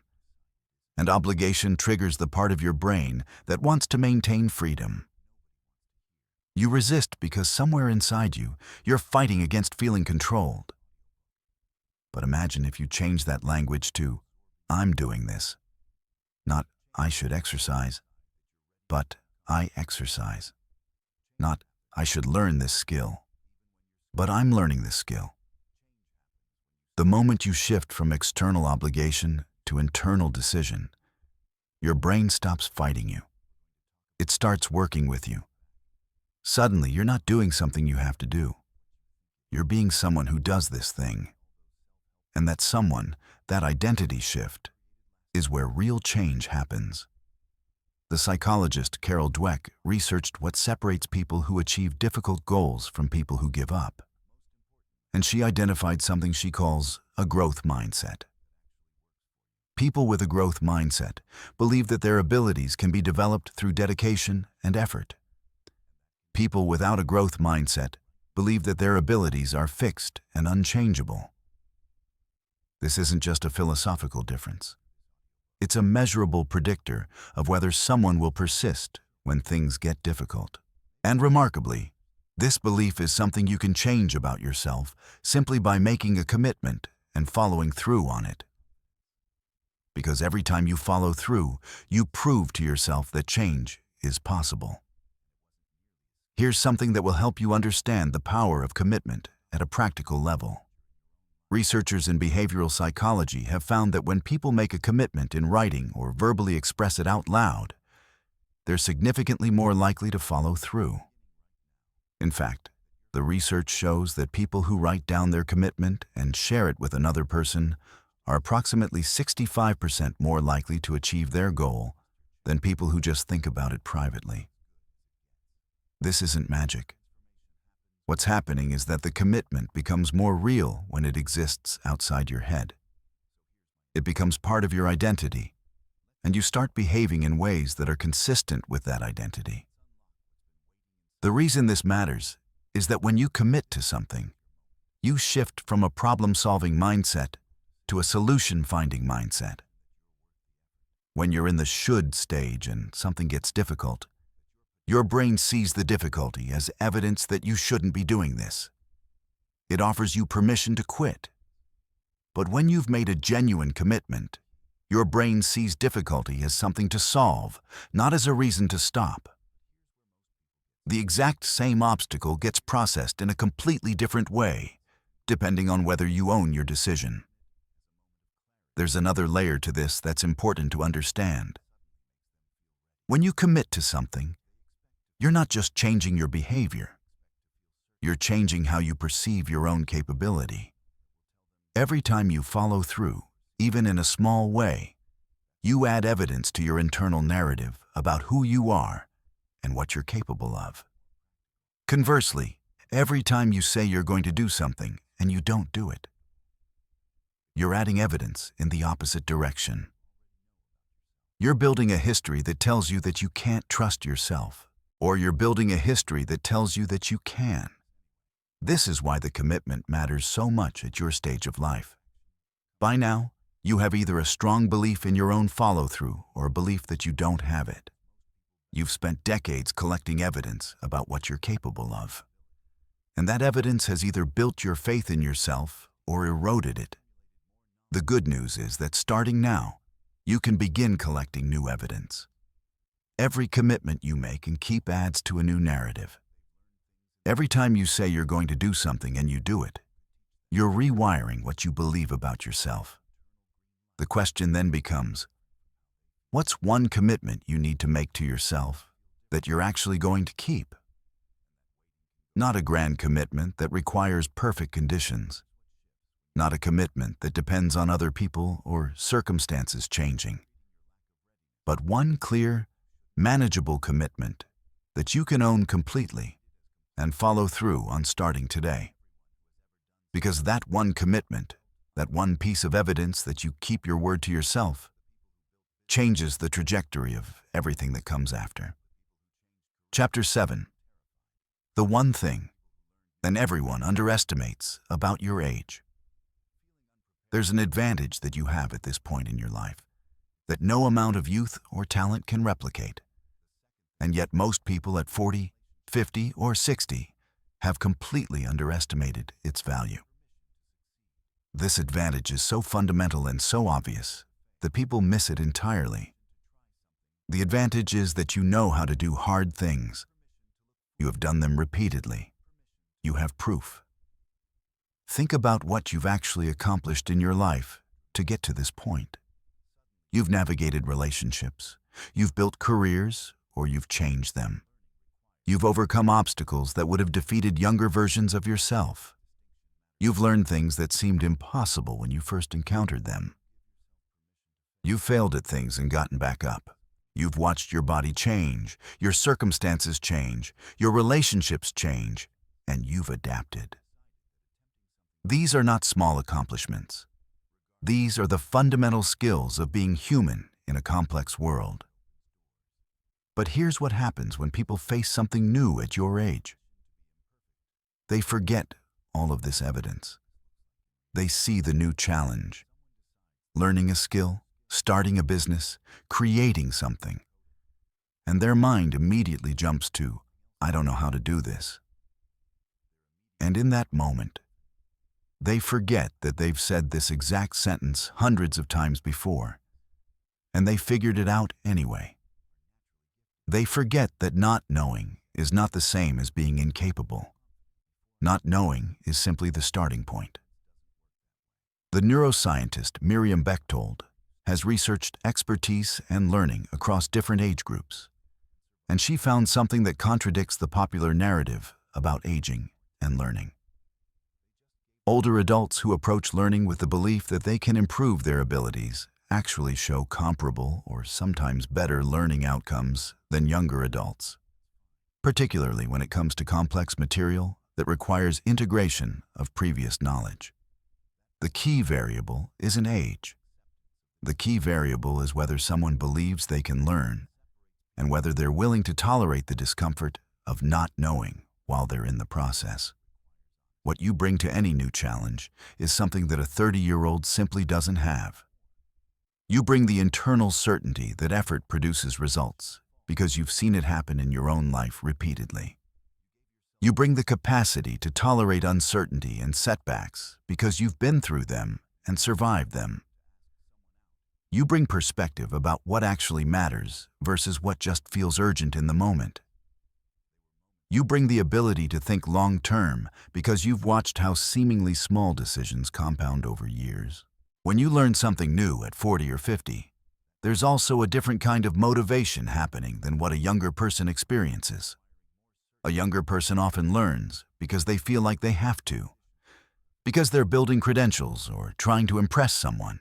and obligation triggers the part of your brain that wants to maintain freedom. You resist because somewhere inside you, you're fighting against feeling controlled. But imagine if you change that language to, "I'm doing this," not "I should exercise," but "I exercise," not "I should learn this skill," but "I'm learning this skill." The moment you shift from external obligation to internal decision, your brain stops fighting you. It starts working with you. Suddenly, you're not doing something you have to do. You're being someone who does this thing. And that someone, that identity shift, is where real change happens. The psychologist Carol Dweck researched what separates people who achieve difficult goals from people who give up. And she identified something she calls a growth mindset. People with a growth mindset believe that their abilities can be developed through dedication and effort. People without a growth mindset believe that their abilities are fixed and unchangeable. This isn't just a philosophical difference. It's a measurable predictor of whether someone will persist when things get difficult. And remarkably, this belief is something you can change about yourself simply by making a commitment and following through on it. Because every time you follow through, you prove to yourself that change is possible. Here's something that will help you understand the power of commitment at a practical level. Researchers in behavioral psychology have found that when people make a commitment in writing or verbally express it out loud, they're significantly more likely to follow through. In fact, the research shows that people who write down their commitment and share it with another person are approximately 65% more likely to achieve their goal than people who just think about it privately. This isn't magic. What's happening is that the commitment becomes more real when it exists outside your head. It becomes part of your identity, and you start behaving in ways that are consistent with that identity. The reason this matters is that when you commit to something, you shift from a problem-solving mindset to a solution-finding mindset. When you're in the should stage and something gets difficult, Your brain sees the difficulty as evidence that you shouldn't be doing this. It offers you permission to quit. But when you've made a genuine commitment, your brain sees difficulty as something to solve, not as a reason to stop. The exact same obstacle gets processed in a completely different way, depending on whether you own your decision. There's another layer to this that's important to understand. When you commit to something, you're not just changing your behavior. You're changing how you perceive your own capability. Every time you follow through, even in a small way, you add evidence to your internal narrative about who you are and what you're capable of. Conversely, every time you say you're going to do something and you don't do it, you're adding evidence in the opposite direction. You're building a history that tells you that you can't trust yourself, or you're building a history that tells you that you can. This is why the commitment matters so much at your stage of life. By now, you have either a strong belief in your own follow-through or a belief that you don't have it. You've spent decades collecting evidence about what you're capable of. And that evidence has either built your faith in yourself or eroded it. The good news is that starting now, you can begin collecting new evidence. Every commitment you make and keep adds to a new narrative. Every time you say you're going to do something and you do it, you're rewiring what you believe about yourself. The question then becomes, what's one commitment you need to make to yourself that you're actually going to keep? Not a grand commitment that requires perfect conditions. Not a commitment that depends on other people or circumstances changing. But one clear, manageable commitment that you can own completely and follow through on starting today. Because that one commitment, that one piece of evidence that you keep your word to yourself, changes the trajectory of everything that comes after. Chapter 7. The one thing that everyone underestimates about your age. There's an advantage that you have at this point in your life that no amount of youth or talent can replicate. And yet most people at 40, 50, or 60 have completely underestimated its value. This advantage is so fundamental and so obvious that people miss it entirely. The advantage is that you know how to do hard things. You have done them repeatedly. You have proof. Think about what you've actually accomplished in your life to get to this point. You've navigated relationships. You've built careers, or you've changed them. You've overcome obstacles that would have defeated younger versions of yourself. You've learned things that seemed impossible when you first encountered them. You've failed at things and gotten back up. You've watched your body change, your circumstances change, your relationships change, and you've adapted. These are not small accomplishments. These are the fundamental skills of being human in a complex world. But here's what happens when people face something new at your age. They forget all of this evidence. They see the new challenge. Learning a skill, starting a business, creating something. And their mind immediately jumps to, I don't know how to do this. And in that moment, they forget that they've said this exact sentence hundreds of times before, and they figured it out anyway. They forget that not knowing is not the same as being incapable. Not knowing is simply the starting point. The neuroscientist Miriam Bechtold has researched expertise and learning across different age groups, and she found something that contradicts the popular narrative about aging and learning. Older adults who approach learning with the belief that they can improve their abilities actually show comparable or sometimes better learning outcomes than younger adults, particularly when it comes to complex material that requires integration of previous knowledge. The key variable isn't age. The key variable is whether someone believes they can learn and whether they're willing to tolerate the discomfort of not knowing while they're in the process. What you bring to any new challenge is something that a 30-year-old simply doesn't have. You bring the internal certainty that effort produces results, because you've seen it happen in your own life repeatedly. You bring the capacity to tolerate uncertainty and setbacks because you've been through them and survived them. You bring perspective about what actually matters versus what just feels urgent in the moment. You bring the ability to think long-term because you've watched how seemingly small decisions compound over years. When you learn something new at 40 or 50, there's also a different kind of motivation happening than what a younger person experiences. A younger person often learns because they feel like they have to, because they're building credentials or trying to impress someone.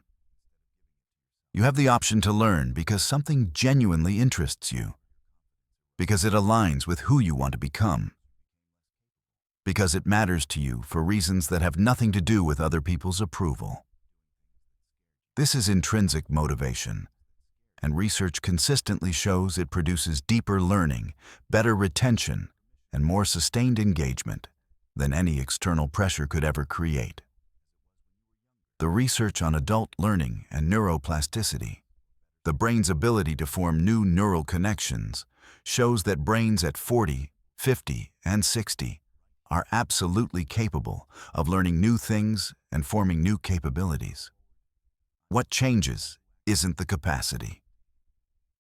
You have the option to learn because something genuinely interests you, because it aligns with who you want to become, because it matters to you for reasons that have nothing to do with other people's approval. This is intrinsic motivation, and research consistently shows it produces deeper learning, better retention, and more sustained engagement than any external pressure could ever create. The research on adult learning and neuroplasticity, the brain's ability to form new neural connections, shows that brains at 40, 50, and 60 are absolutely capable of learning new things and forming new capabilities. What changes isn't the capacity.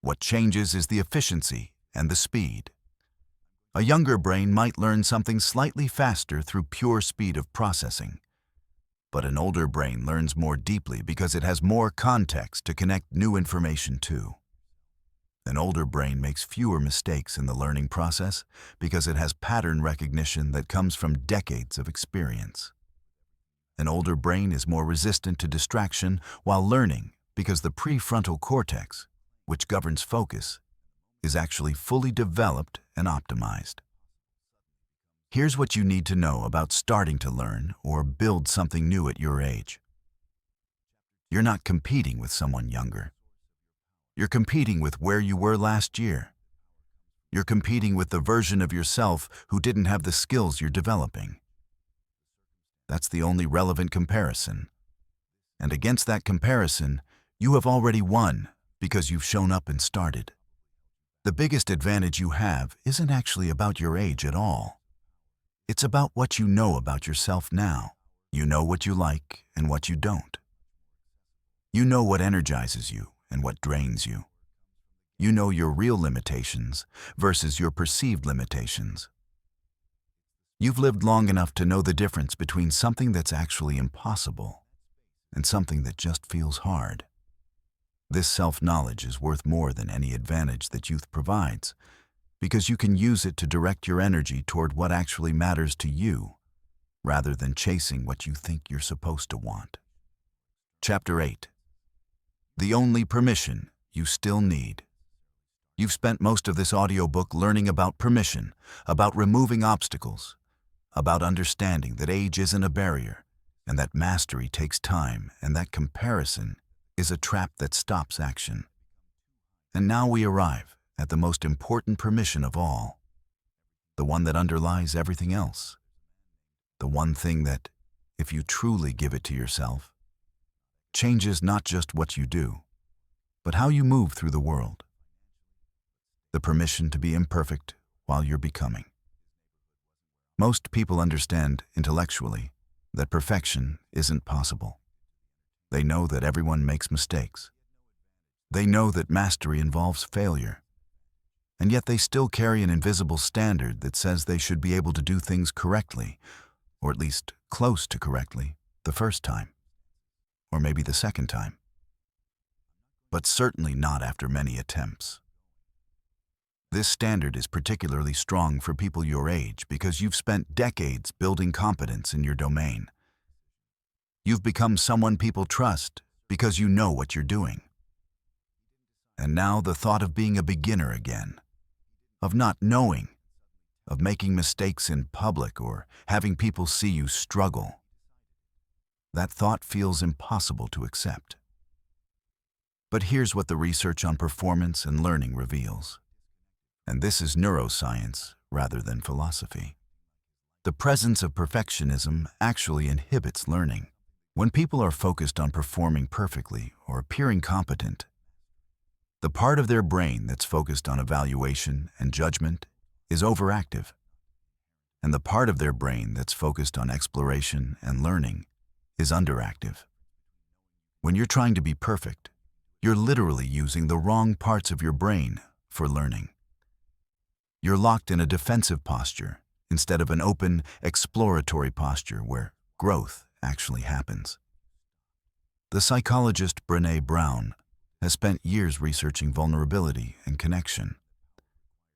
What changes is the efficiency and the speed. A younger brain might learn something slightly faster through pure speed of processing, but an older brain learns more deeply because it has more context to connect new information to. An older brain makes fewer mistakes in the learning process because it has pattern recognition that comes from decades of experience. An older brain is more resistant to distraction while learning because the prefrontal cortex, which governs focus, is actually fully developed and optimized. Here's what you need to know about starting to learn or build something new at your age. You're not competing with someone younger. You're competing with where you were last year. You're competing with the version of yourself who didn't have the skills you're developing. That's the only relevant comparison. And against that comparison, you have already won because you've shown up and started. The biggest advantage you have isn't actually about your age at all. It's about what you know about yourself now. You know what you like and what you don't. You know what energizes you and what drains you. You know your real limitations versus your perceived limitations. You've lived long enough to know the difference between something that's actually impossible and something that just feels hard. This self-knowledge is worth more than any advantage that youth provides, because you can use it to direct your energy toward what actually matters to you, rather than chasing what you think you're supposed to want. Chapter 8. The only permission you still need. You've spent most of this audiobook learning about permission, about removing obstacles, about understanding that age isn't a barrier, and that mastery takes time, and that comparison is a trap that stops action. And now we arrive at the most important permission of all, the one that underlies everything else, the one thing that, if you truly give it to yourself, changes not just what you do, but how you move through the world. The permission to be imperfect while you're becoming. Most people understand intellectually that perfection isn't possible. They know that everyone makes mistakes. They know that mastery involves failure. And yet they still carry an invisible standard that says they should be able to do things correctly, or at least close to correctly, the first time, or maybe the second time. But certainly not after many attempts. This standard is particularly strong for people your age because you've spent decades building competence in your domain. You've become someone people trust because you know what you're doing. And now the thought of being a beginner again, of not knowing, of making mistakes in public or having people see you struggle, that thought feels impossible to accept. But here's what the research on performance and learning reveals. And this is neuroscience rather than philosophy. The presence of perfectionism actually inhibits learning. When people are focused on performing perfectly or appearing competent, The part of their brain that's focused on evaluation and judgment is overactive, and the part of their brain that's focused on exploration and learning is underactive. When you're trying to be perfect, you're literally using the wrong parts of your brain for learning. You're locked in a defensive posture instead of an open, exploratory posture where growth actually happens. The psychologist Brené Brown has spent years researching vulnerability and connection,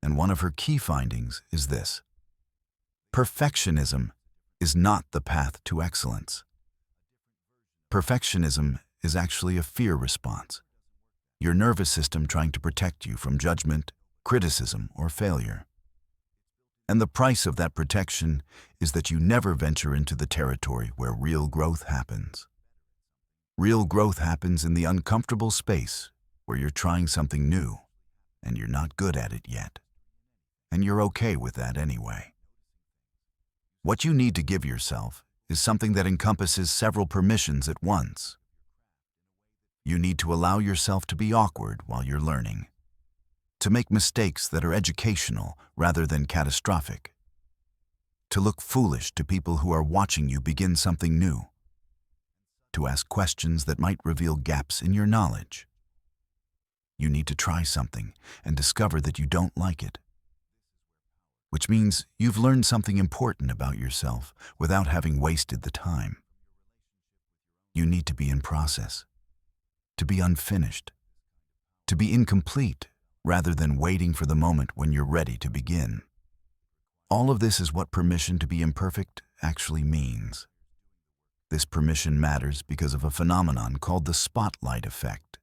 and one of her key findings is this: perfectionism is not the path to excellence. Perfectionism is actually a fear response, your nervous system trying to protect you from judgment, criticism, or failure. And the price of that protection is that you never venture into the territory where real growth happens. Real growth happens in the uncomfortable space where you're trying something new and you're not good at it yet. And you're okay with that anyway. What you need to give yourself is something that encompasses several permissions at once. You need to allow yourself to be awkward while you're learning, to make mistakes that are educational rather than catastrophic, to look foolish to people who are watching you begin something new, to ask questions that might reveal gaps in your knowledge. You need to try something and discover that you don't like it, which means you've learned something important about yourself without having wasted the time. You need to be in process, to be unfinished, to be incomplete rather than waiting for the moment when you're ready to begin. All of this is what permission to be imperfect actually means. This permission matters because of a phenomenon called the spotlight effect,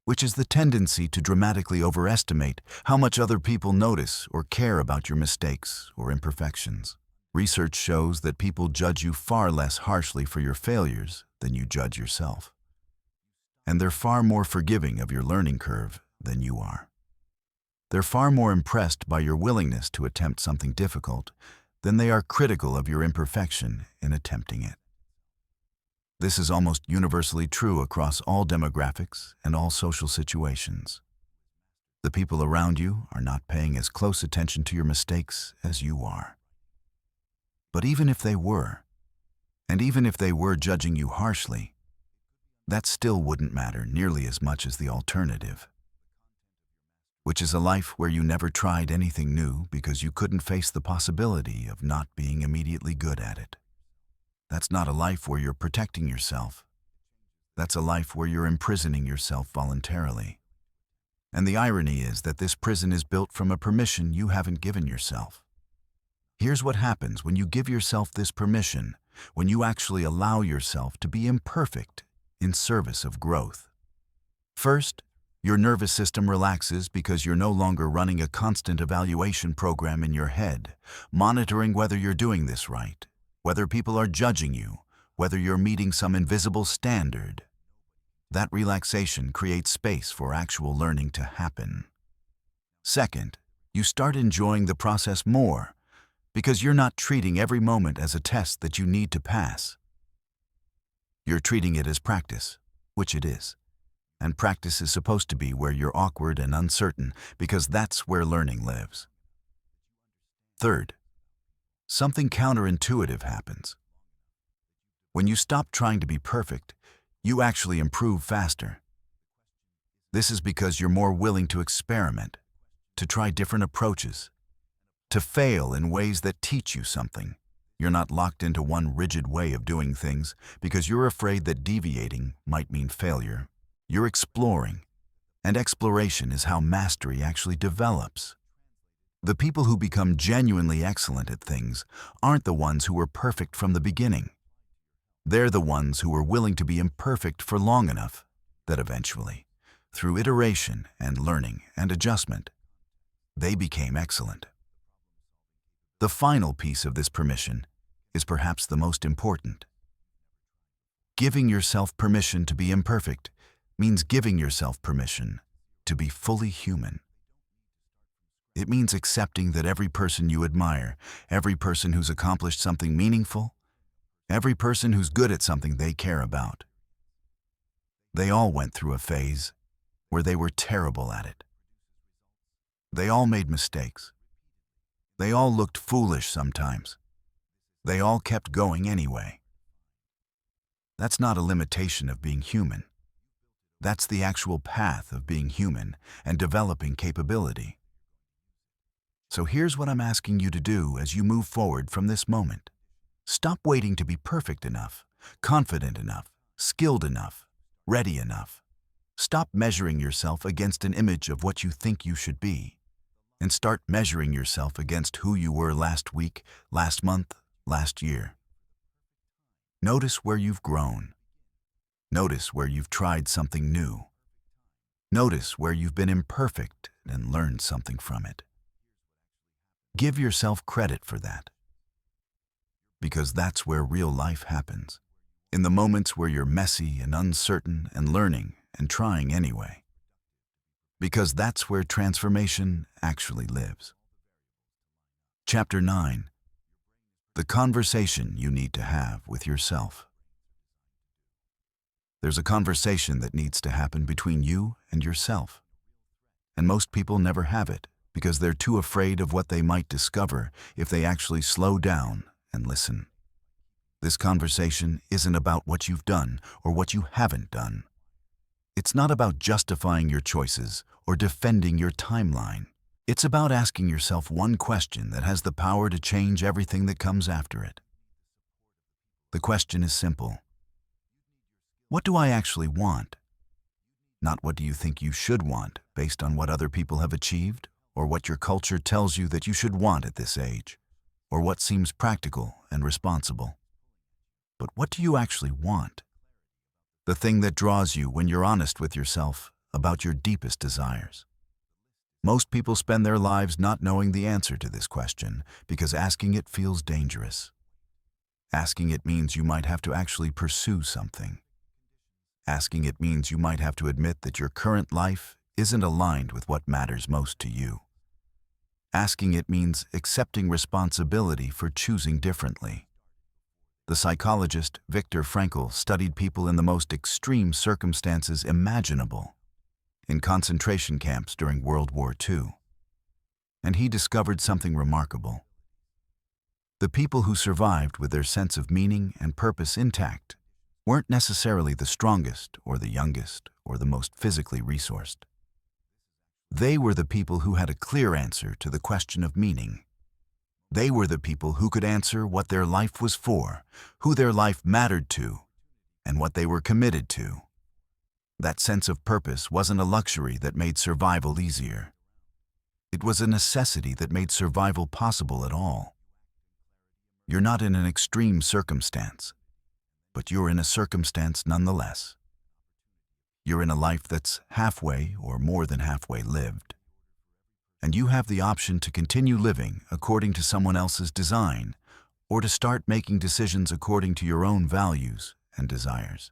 which is the tendency to dramatically overestimate how much other people notice or care about your mistakes or imperfections. Research shows that people judge you far less harshly for your failures than you judge yourself. And they're far more forgiving of your learning curve than you are. They're far more impressed by your willingness to attempt something difficult than they are critical of your imperfection in attempting it. This is almost universally true across all demographics and all social situations. The people around you are not paying as close attention to your mistakes as you are. But even if they were, and even if they were judging you harshly, that still wouldn't matter nearly as much as the alternative, which is a life where you never tried anything new because you couldn't face the possibility of not being immediately good at it. That's not a life where you're protecting yourself. That's a life where you're imprisoning yourself voluntarily. And the irony is that this prison is built from a permission you haven't given yourself. Here's what happens when you give yourself this permission, when you actually allow yourself to be imperfect in service of growth. First, your nervous system relaxes because you're no longer running a constant evaluation program in your head, monitoring whether you're doing this right, whether people are judging you, whether you're meeting some invisible standard. That relaxation creates space for actual learning to happen. Second, you start enjoying the process more because you're not treating every moment as a test that you need to pass. You're treating it as practice, which it is. And practice is supposed to be where you're awkward and uncertain because that's where learning lives. Third, something counterintuitive happens. When you stop trying to be perfect, you actually improve faster. This is because you're more willing to experiment, to try different approaches, to fail in ways that teach you something. You're not locked into one rigid way of doing things because you're afraid that deviating might mean failure. You're exploring, and exploration is how mastery actually develops. The people who become genuinely excellent at things aren't the ones who were perfect from the beginning. They're the ones who were willing to be imperfect for long enough that eventually, through iteration and learning and adjustment, they became excellent. The final piece of this permission is perhaps the most important. Giving yourself permission to be imperfect means giving yourself permission to be fully human. It means accepting that every person you admire, every person who's accomplished something meaningful, every person who's good at something they care about, they all went through a phase, where they were terrible at it. They all made mistakes. They all looked foolish sometimes. They all kept going anyway. That's not a limitation of being human. That's the actual path of being human and developing capability. So here's what I'm asking you to do as you move forward from this moment. Stop waiting to be perfect enough, confident enough, skilled enough, ready enough. Stop measuring yourself against an image of what you think you should be, and start measuring yourself against who you were last week, last month, last year. Notice where you've grown. Notice where you've tried something new. Notice where you've been imperfect and learned something from it. Give yourself credit for that. Because that's where real life happens. In the moments where you're messy and uncertain and learning and trying anyway. Because that's where transformation actually lives. Chapter 9. The conversation you need to have with yourself. There's a conversation that needs to happen between you and yourself. And most people never have it because they're too afraid of what they might discover if they actually slow down and listen. This conversation isn't about what you've done or what you haven't done. It's not about justifying your choices or defending your timeline. It's about asking yourself one question that has the power to change everything that comes after it. The question is simple. What do I actually want? Not what do you think you should want based on what other people have achieved or what your culture tells you that you should want at this age, or what seems practical and responsible. But what do you actually want? The thing that draws you when you're honest with yourself about your deepest desires. Most people spend their lives not knowing the answer to this question because asking it feels dangerous. Asking it means you might have to actually pursue something. Asking it means you might have to admit that your current life isn't aligned with what matters most to you. Asking it means accepting responsibility for choosing differently. The psychologist Viktor Frankl studied people in the most extreme circumstances imaginable, in concentration camps during World War II. And he discovered something remarkable. The people who survived with their sense of meaning and purpose intact weren't necessarily the strongest or the youngest or the most physically resourced. They were the people who had a clear answer to the question of meaning. They were the people who could answer what their life was for, who their life mattered to, and what they were committed to. That sense of purpose wasn't a luxury that made survival easier. It was a necessity that made survival possible at all. You're not in an extreme circumstance, but you're in a circumstance nonetheless. You're in a life that's halfway or more than halfway lived. And you have the option to continue living according to someone else's design, or to start making decisions according to your own values and desires.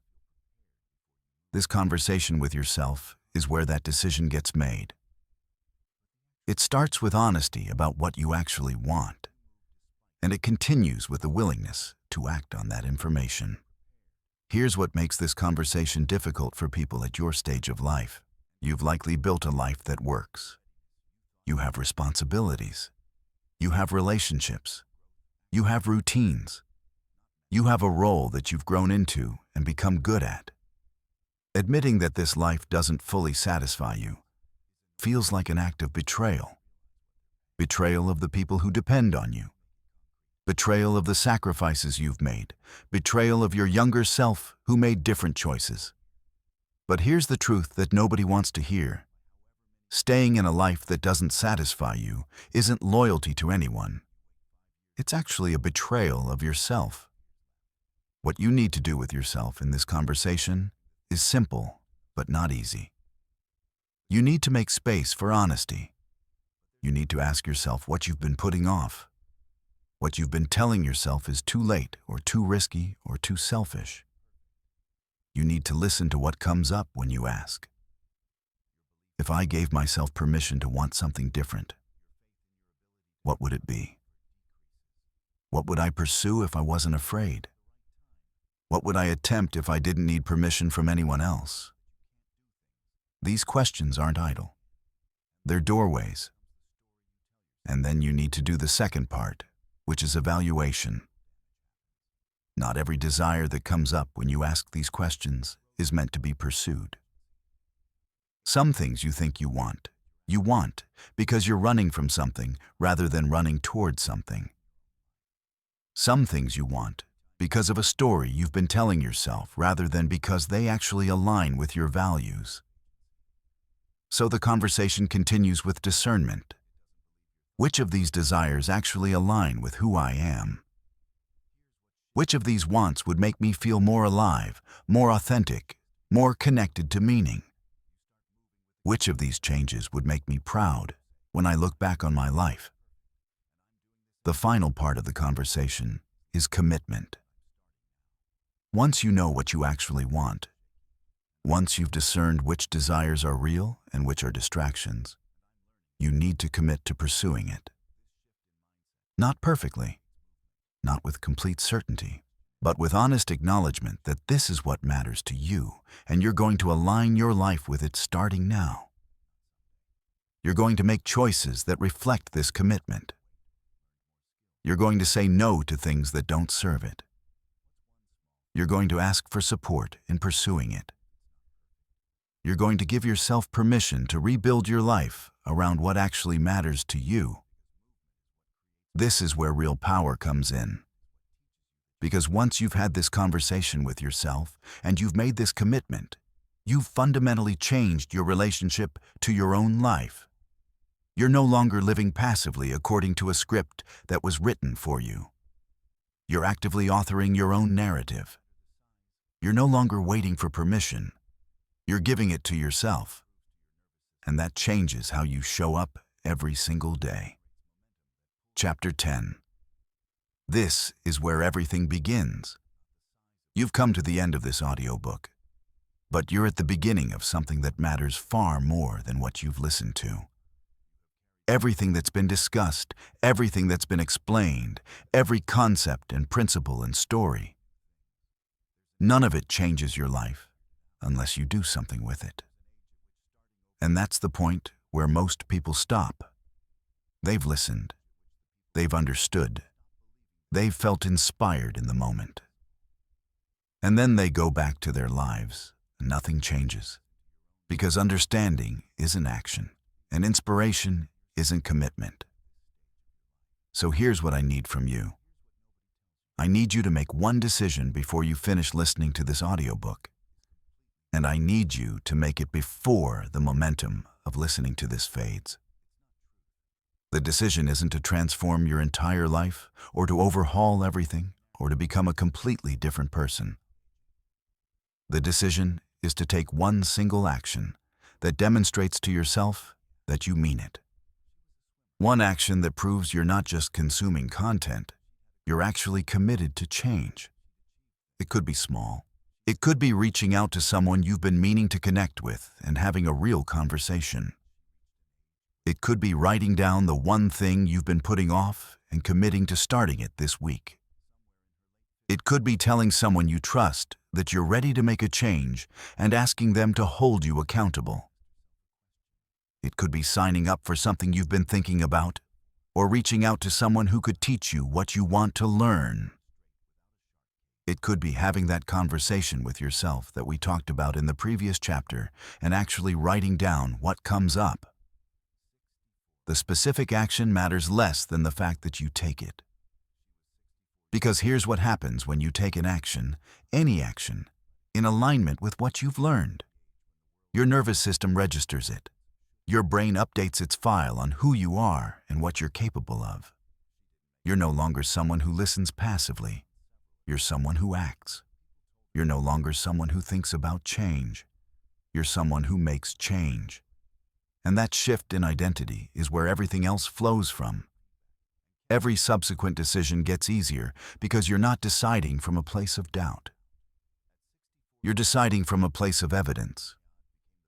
This conversation with yourself is where that decision gets made. It starts with honesty about what you actually want, and it continues with the willingness to act on that information. Here's what makes this conversation difficult for people at your stage of life. You've likely built a life that works. You have responsibilities. You have relationships. You have routines. You have a role that you've grown into and become good at. Admitting that this life doesn't fully satisfy you feels like an act of betrayal. Betrayal of the people who depend on you. Betrayal of the sacrifices you've made. Betrayal of your younger self who made different choices. But here's the truth that nobody wants to hear. Staying in a life that doesn't satisfy you isn't loyalty to anyone. It's actually a betrayal of yourself. What you need to do with yourself in this conversation is simple, but not easy. You need to make space for honesty. You need to ask yourself what you've been putting off. What you've been telling yourself is too late or too risky or too selfish. You need to listen to what comes up when you ask. If I gave myself permission to want something different, what would it be? What would I pursue if I wasn't afraid? What would I attempt if I didn't need permission from anyone else? These questions aren't idle. They're doorways. And then you need to do the second part, which is evaluation. Not every desire that comes up when you ask these questions is meant to be pursued. Some things you think you want because you're running from something rather than running towards something. Some things you want because of a story you've been telling yourself rather than because they actually align with your values. So the conversation continues with discernment. Which of these desires actually align with who I am? Which of these wants would make me feel more alive, more authentic, more connected to meaning? Which of these changes would make me proud when I look back on my life? The final part of the conversation is commitment. Once you know what you actually want, once you've discerned which desires are real and which are distractions, you need to commit to pursuing it. Not perfectly, not with complete certainty, but with honest acknowledgement that this is what matters to you, and you're going to align your life with it starting now. You're going to make choices that reflect this commitment. You're going to say no to things that don't serve it. You're going to ask for support in pursuing it. You're going to give yourself permission to rebuild your life around what actually matters to you. This is where real power comes in. Because once you've had this conversation with yourself and you've made this commitment, you've fundamentally changed your relationship to your own life. You're no longer living passively according to a script that was written for you. You're actively authoring your own narrative. You're no longer waiting for permission. You're giving it to yourself. And that changes how you show up every single day. Chapter 10. This is where everything begins. You've come to the end of this audiobook, but you're at the beginning of something that matters far more than what you've listened to. Everything that's been discussed, everything that's been explained, every concept and principle and story, none of it changes your life unless you do something with it. And that's the point where most people stop. They've listened. They've understood. They've felt inspired in the moment. And then they go back to their lives, and nothing changes. Because understanding isn't action, and inspiration isn't commitment. So here's what I need from you. I need you to make one decision before you finish listening to this audiobook. And I need you to make it before the momentum of listening to this fades. The decision isn't to transform your entire life, or to overhaul everything, or to become a completely different person. The decision is to take one single action that demonstrates to yourself that you mean it. One action that proves you're not just consuming content, you're actually committed to change. It could be small. It could be reaching out to someone you've been meaning to connect with and having a real conversation. It could be writing down the one thing you've been putting off and committing to starting it this week. It could be telling someone you trust that you're ready to make a change and asking them to hold you accountable. It could be signing up for something you've been thinking about, or reaching out to someone who could teach you what you want to learn. It could be having that conversation with yourself that we talked about in the previous chapter and actually writing down what comes up. The specific action matters less than the fact that you take it. Because here's what happens when you take an action, any action, in alignment with what you've learned. Your nervous system registers it. Your brain updates its file on who you are and what you're capable of. You're no longer someone who listens passively. You're someone who acts. You're no longer someone who thinks about change. You're someone who makes change. And that shift in identity is where everything else flows from. Every subsequent decision gets easier because you're not deciding from a place of doubt. You're deciding from a place of evidence.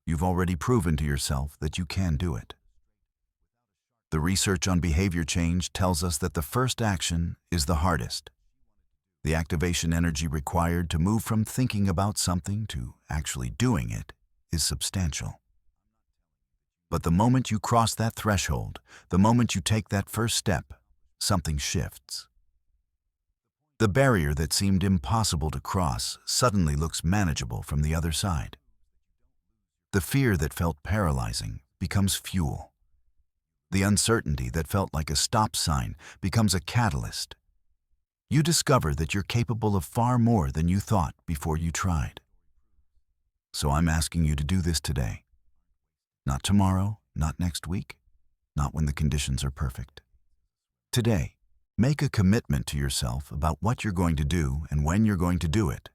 You've already proven to yourself that you can do it. The research on behavior change tells us that the first action is the hardest. The activation energy required to move from thinking about something to actually doing it is substantial. But the moment you cross that threshold, the moment you take that first step, something shifts. The barrier that seemed impossible to cross suddenly looks manageable from the other side. The fear that felt paralyzing becomes fuel. The uncertainty that felt like a stop sign becomes a catalyst. You discover that you're capable of far more than you thought before you tried. So I'm asking you to do this today. Not tomorrow, not next week, not when the conditions are perfect. Today, make a commitment to yourself about what you're going to do and when you're going to do it.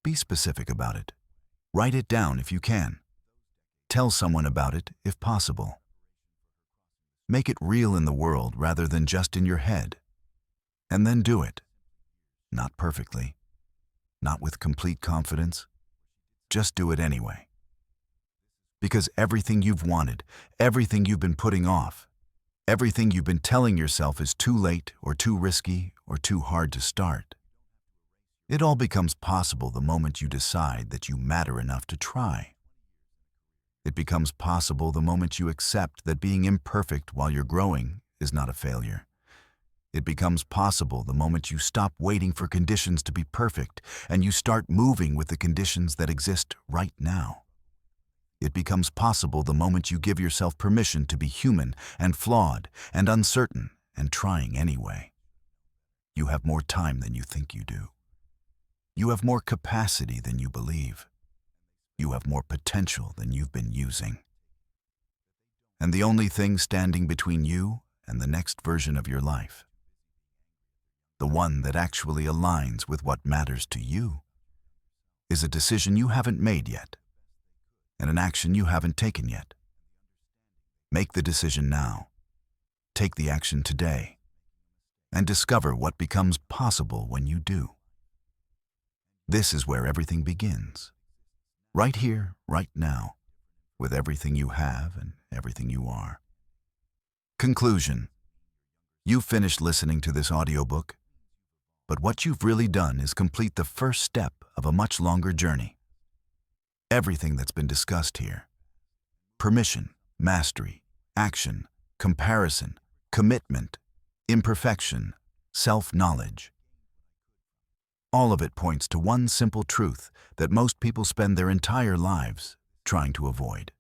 Be specific about it. Write it down if you can. Tell someone about it if possible. Make it real in the world rather than just in your head. And then do it. Not perfectly. Not with complete confidence. Just do it anyway. Because everything you've wanted, everything you've been putting off, everything you've been telling yourself is too late or too risky or too hard to start. It all becomes possible the moment you decide that you matter enough to try. It becomes possible the moment you accept that being imperfect while you're growing is not a failure. It becomes possible the moment you stop waiting for conditions to be perfect and you start moving with the conditions that exist right now. It becomes possible the moment you give yourself permission to be human and flawed and uncertain and trying anyway. You have more time than you think you do. You have more capacity than you believe. You have more potential than you've been using. And the only thing standing between you and the next version of your life, the one that actually aligns with what matters to you, is a decision you haven't made yet, and an action you haven't taken yet. Make the decision now. Take the action today, and discover what becomes possible when you do. This is where everything begins. Right here, right now, with everything you have and everything you are. Conclusion. You've finished listening to this audiobook, but what you've really done is complete the first step of a much longer journey. Everything that's been discussed here, permission, mastery, action, comparison, commitment, imperfection, self-knowledge, all of it points to one simple truth that most people spend their entire lives trying to avoid.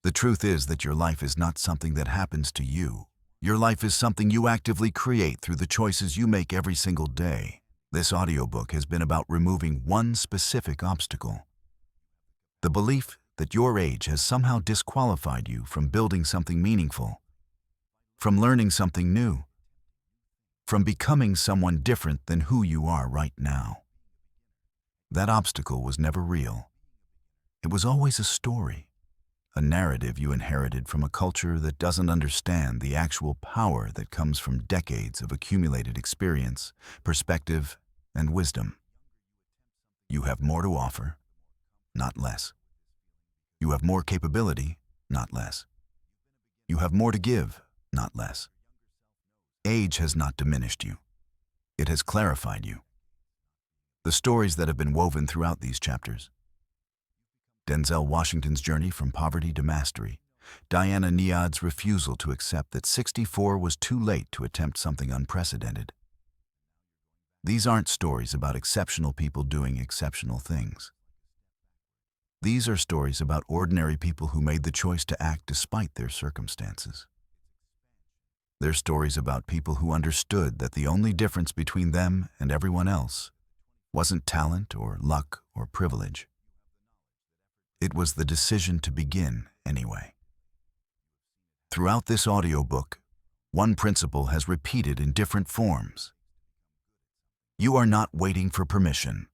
The truth is that your life is not something that happens to you. Your life is something you actively create through the choices you make every single day. This audiobook has been about removing one specific obstacle. The belief that your age has somehow disqualified you from building something meaningful, from learning something new, from becoming someone different than who you are right now. That obstacle was never real. It was always a story. A narrative you inherited from a culture that doesn't understand the actual power that comes from decades of accumulated experience, perspective, and wisdom. You have more to offer, not less. You have more capability, not less. You have more to give, not less. Age has not diminished you. It has clarified you. The stories that have been woven throughout these chapters, Denzel Washington's journey from poverty to mastery, Diana Niad's refusal to accept that 64 was too late to attempt something unprecedented. These aren't stories about exceptional people doing exceptional things. These are stories about ordinary people who made the choice to act despite their circumstances. They're stories about people who understood that the only difference between them and everyone else wasn't talent or luck or privilege. It was the decision to begin anyway. Throughout this audiobook, one principle has repeated in different forms. You are not waiting for permission.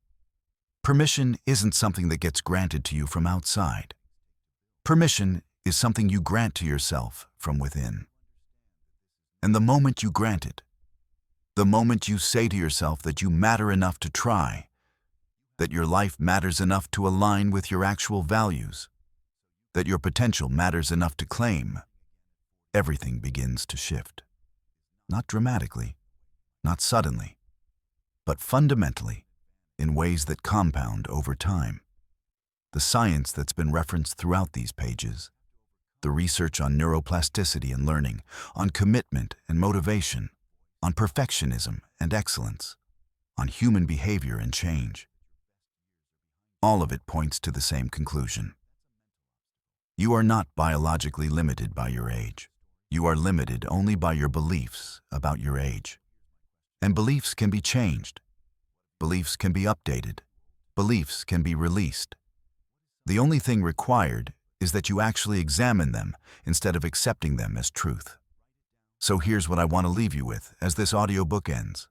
Permission isn't something that gets granted to you from outside. Permission is something you grant to yourself from within. And the moment you grant it, the moment you say to yourself that you matter enough to try, that your life matters enough to align with your actual values, that your potential matters enough to claim, everything begins to shift. Not dramatically, not suddenly, but fundamentally, in ways that compound over time. the science that's been referenced throughout these pages, the research on neuroplasticity and learning, on commitment and motivation, on perfectionism and excellence, on human behavior and change. All of it points to the same conclusion. You are not biologically limited by your age. You are limited only by your beliefs about your age. And beliefs can be changed. Beliefs can be updated. Beliefs can be released. The only thing required is that you actually examine them instead of accepting them as truth. So here's what I want to leave you with as this audiobook ends.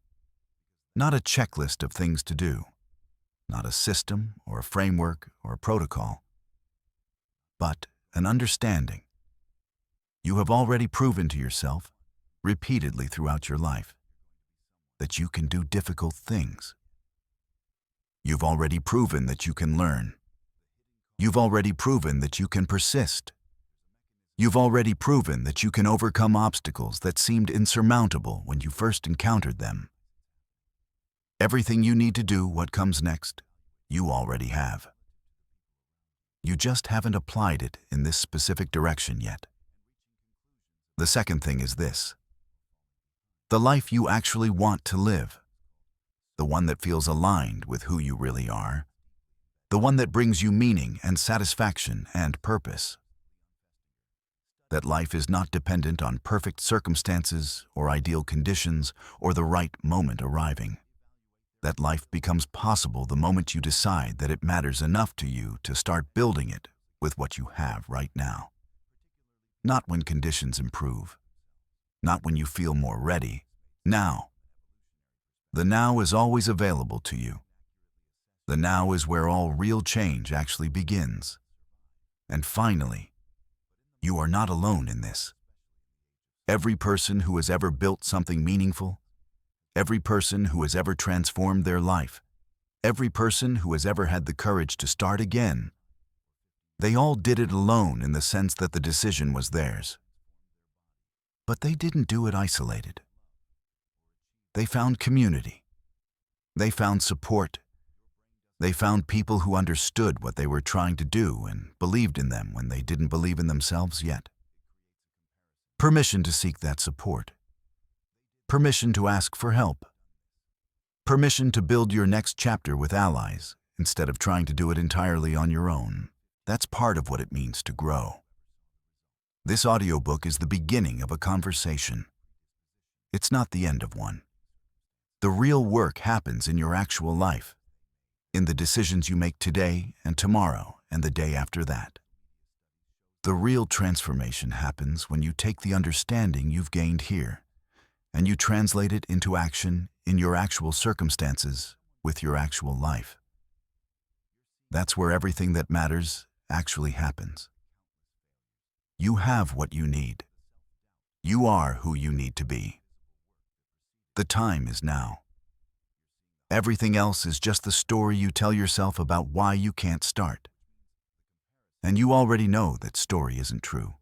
Not a checklist of things to do, not a system or a framework or a protocol, but an understanding. You have already proven to yourself, repeatedly throughout your life, that you can do difficult things. You've already proven that you can learn. You've already proven that you can persist. You've already proven that you can overcome obstacles that seemed insurmountable when you first encountered them. Everything you need to do what comes next, you already have. You just haven't applied it in this specific direction yet. The second thing is this: the life you actually want to live, the one that feels aligned with who you really are, the one that brings you meaning and satisfaction and purpose. That life is not dependent on perfect circumstances or ideal conditions or the right moment arriving. That life becomes possible the moment you decide that it matters enough to you to start building it with what you have right now. Not when conditions improve. Not when you feel more ready. Now. The now is always available to you. The now is where all real change actually begins. And finally, you are not alone in this. Every person who has ever built something meaningful, every person who has ever transformed their life, every person who has ever had the courage to start again, they all did it alone in the sense that the decision was theirs. But they didn't do it isolated. They found community. They found support. They found people who understood what they were trying to do and believed in them when they didn't believe in themselves yet. Permission to seek that support. Permission to ask for help. Permission to build your next chapter with allies instead of trying to do it entirely on your own. That's part of what it means to grow. This audiobook is the beginning of a conversation. It's not the end of one. The real work happens in your actual life, in the decisions you make today and tomorrow and the day after that. The real transformation happens when you take the understanding you've gained here and you translate it into action in your actual circumstances with your actual life. That's where everything that matters actually happens. You have what you need. You are who you need to be. The time is now. Everything else is just the story you tell yourself about why you can't start. And you already know that story isn't true.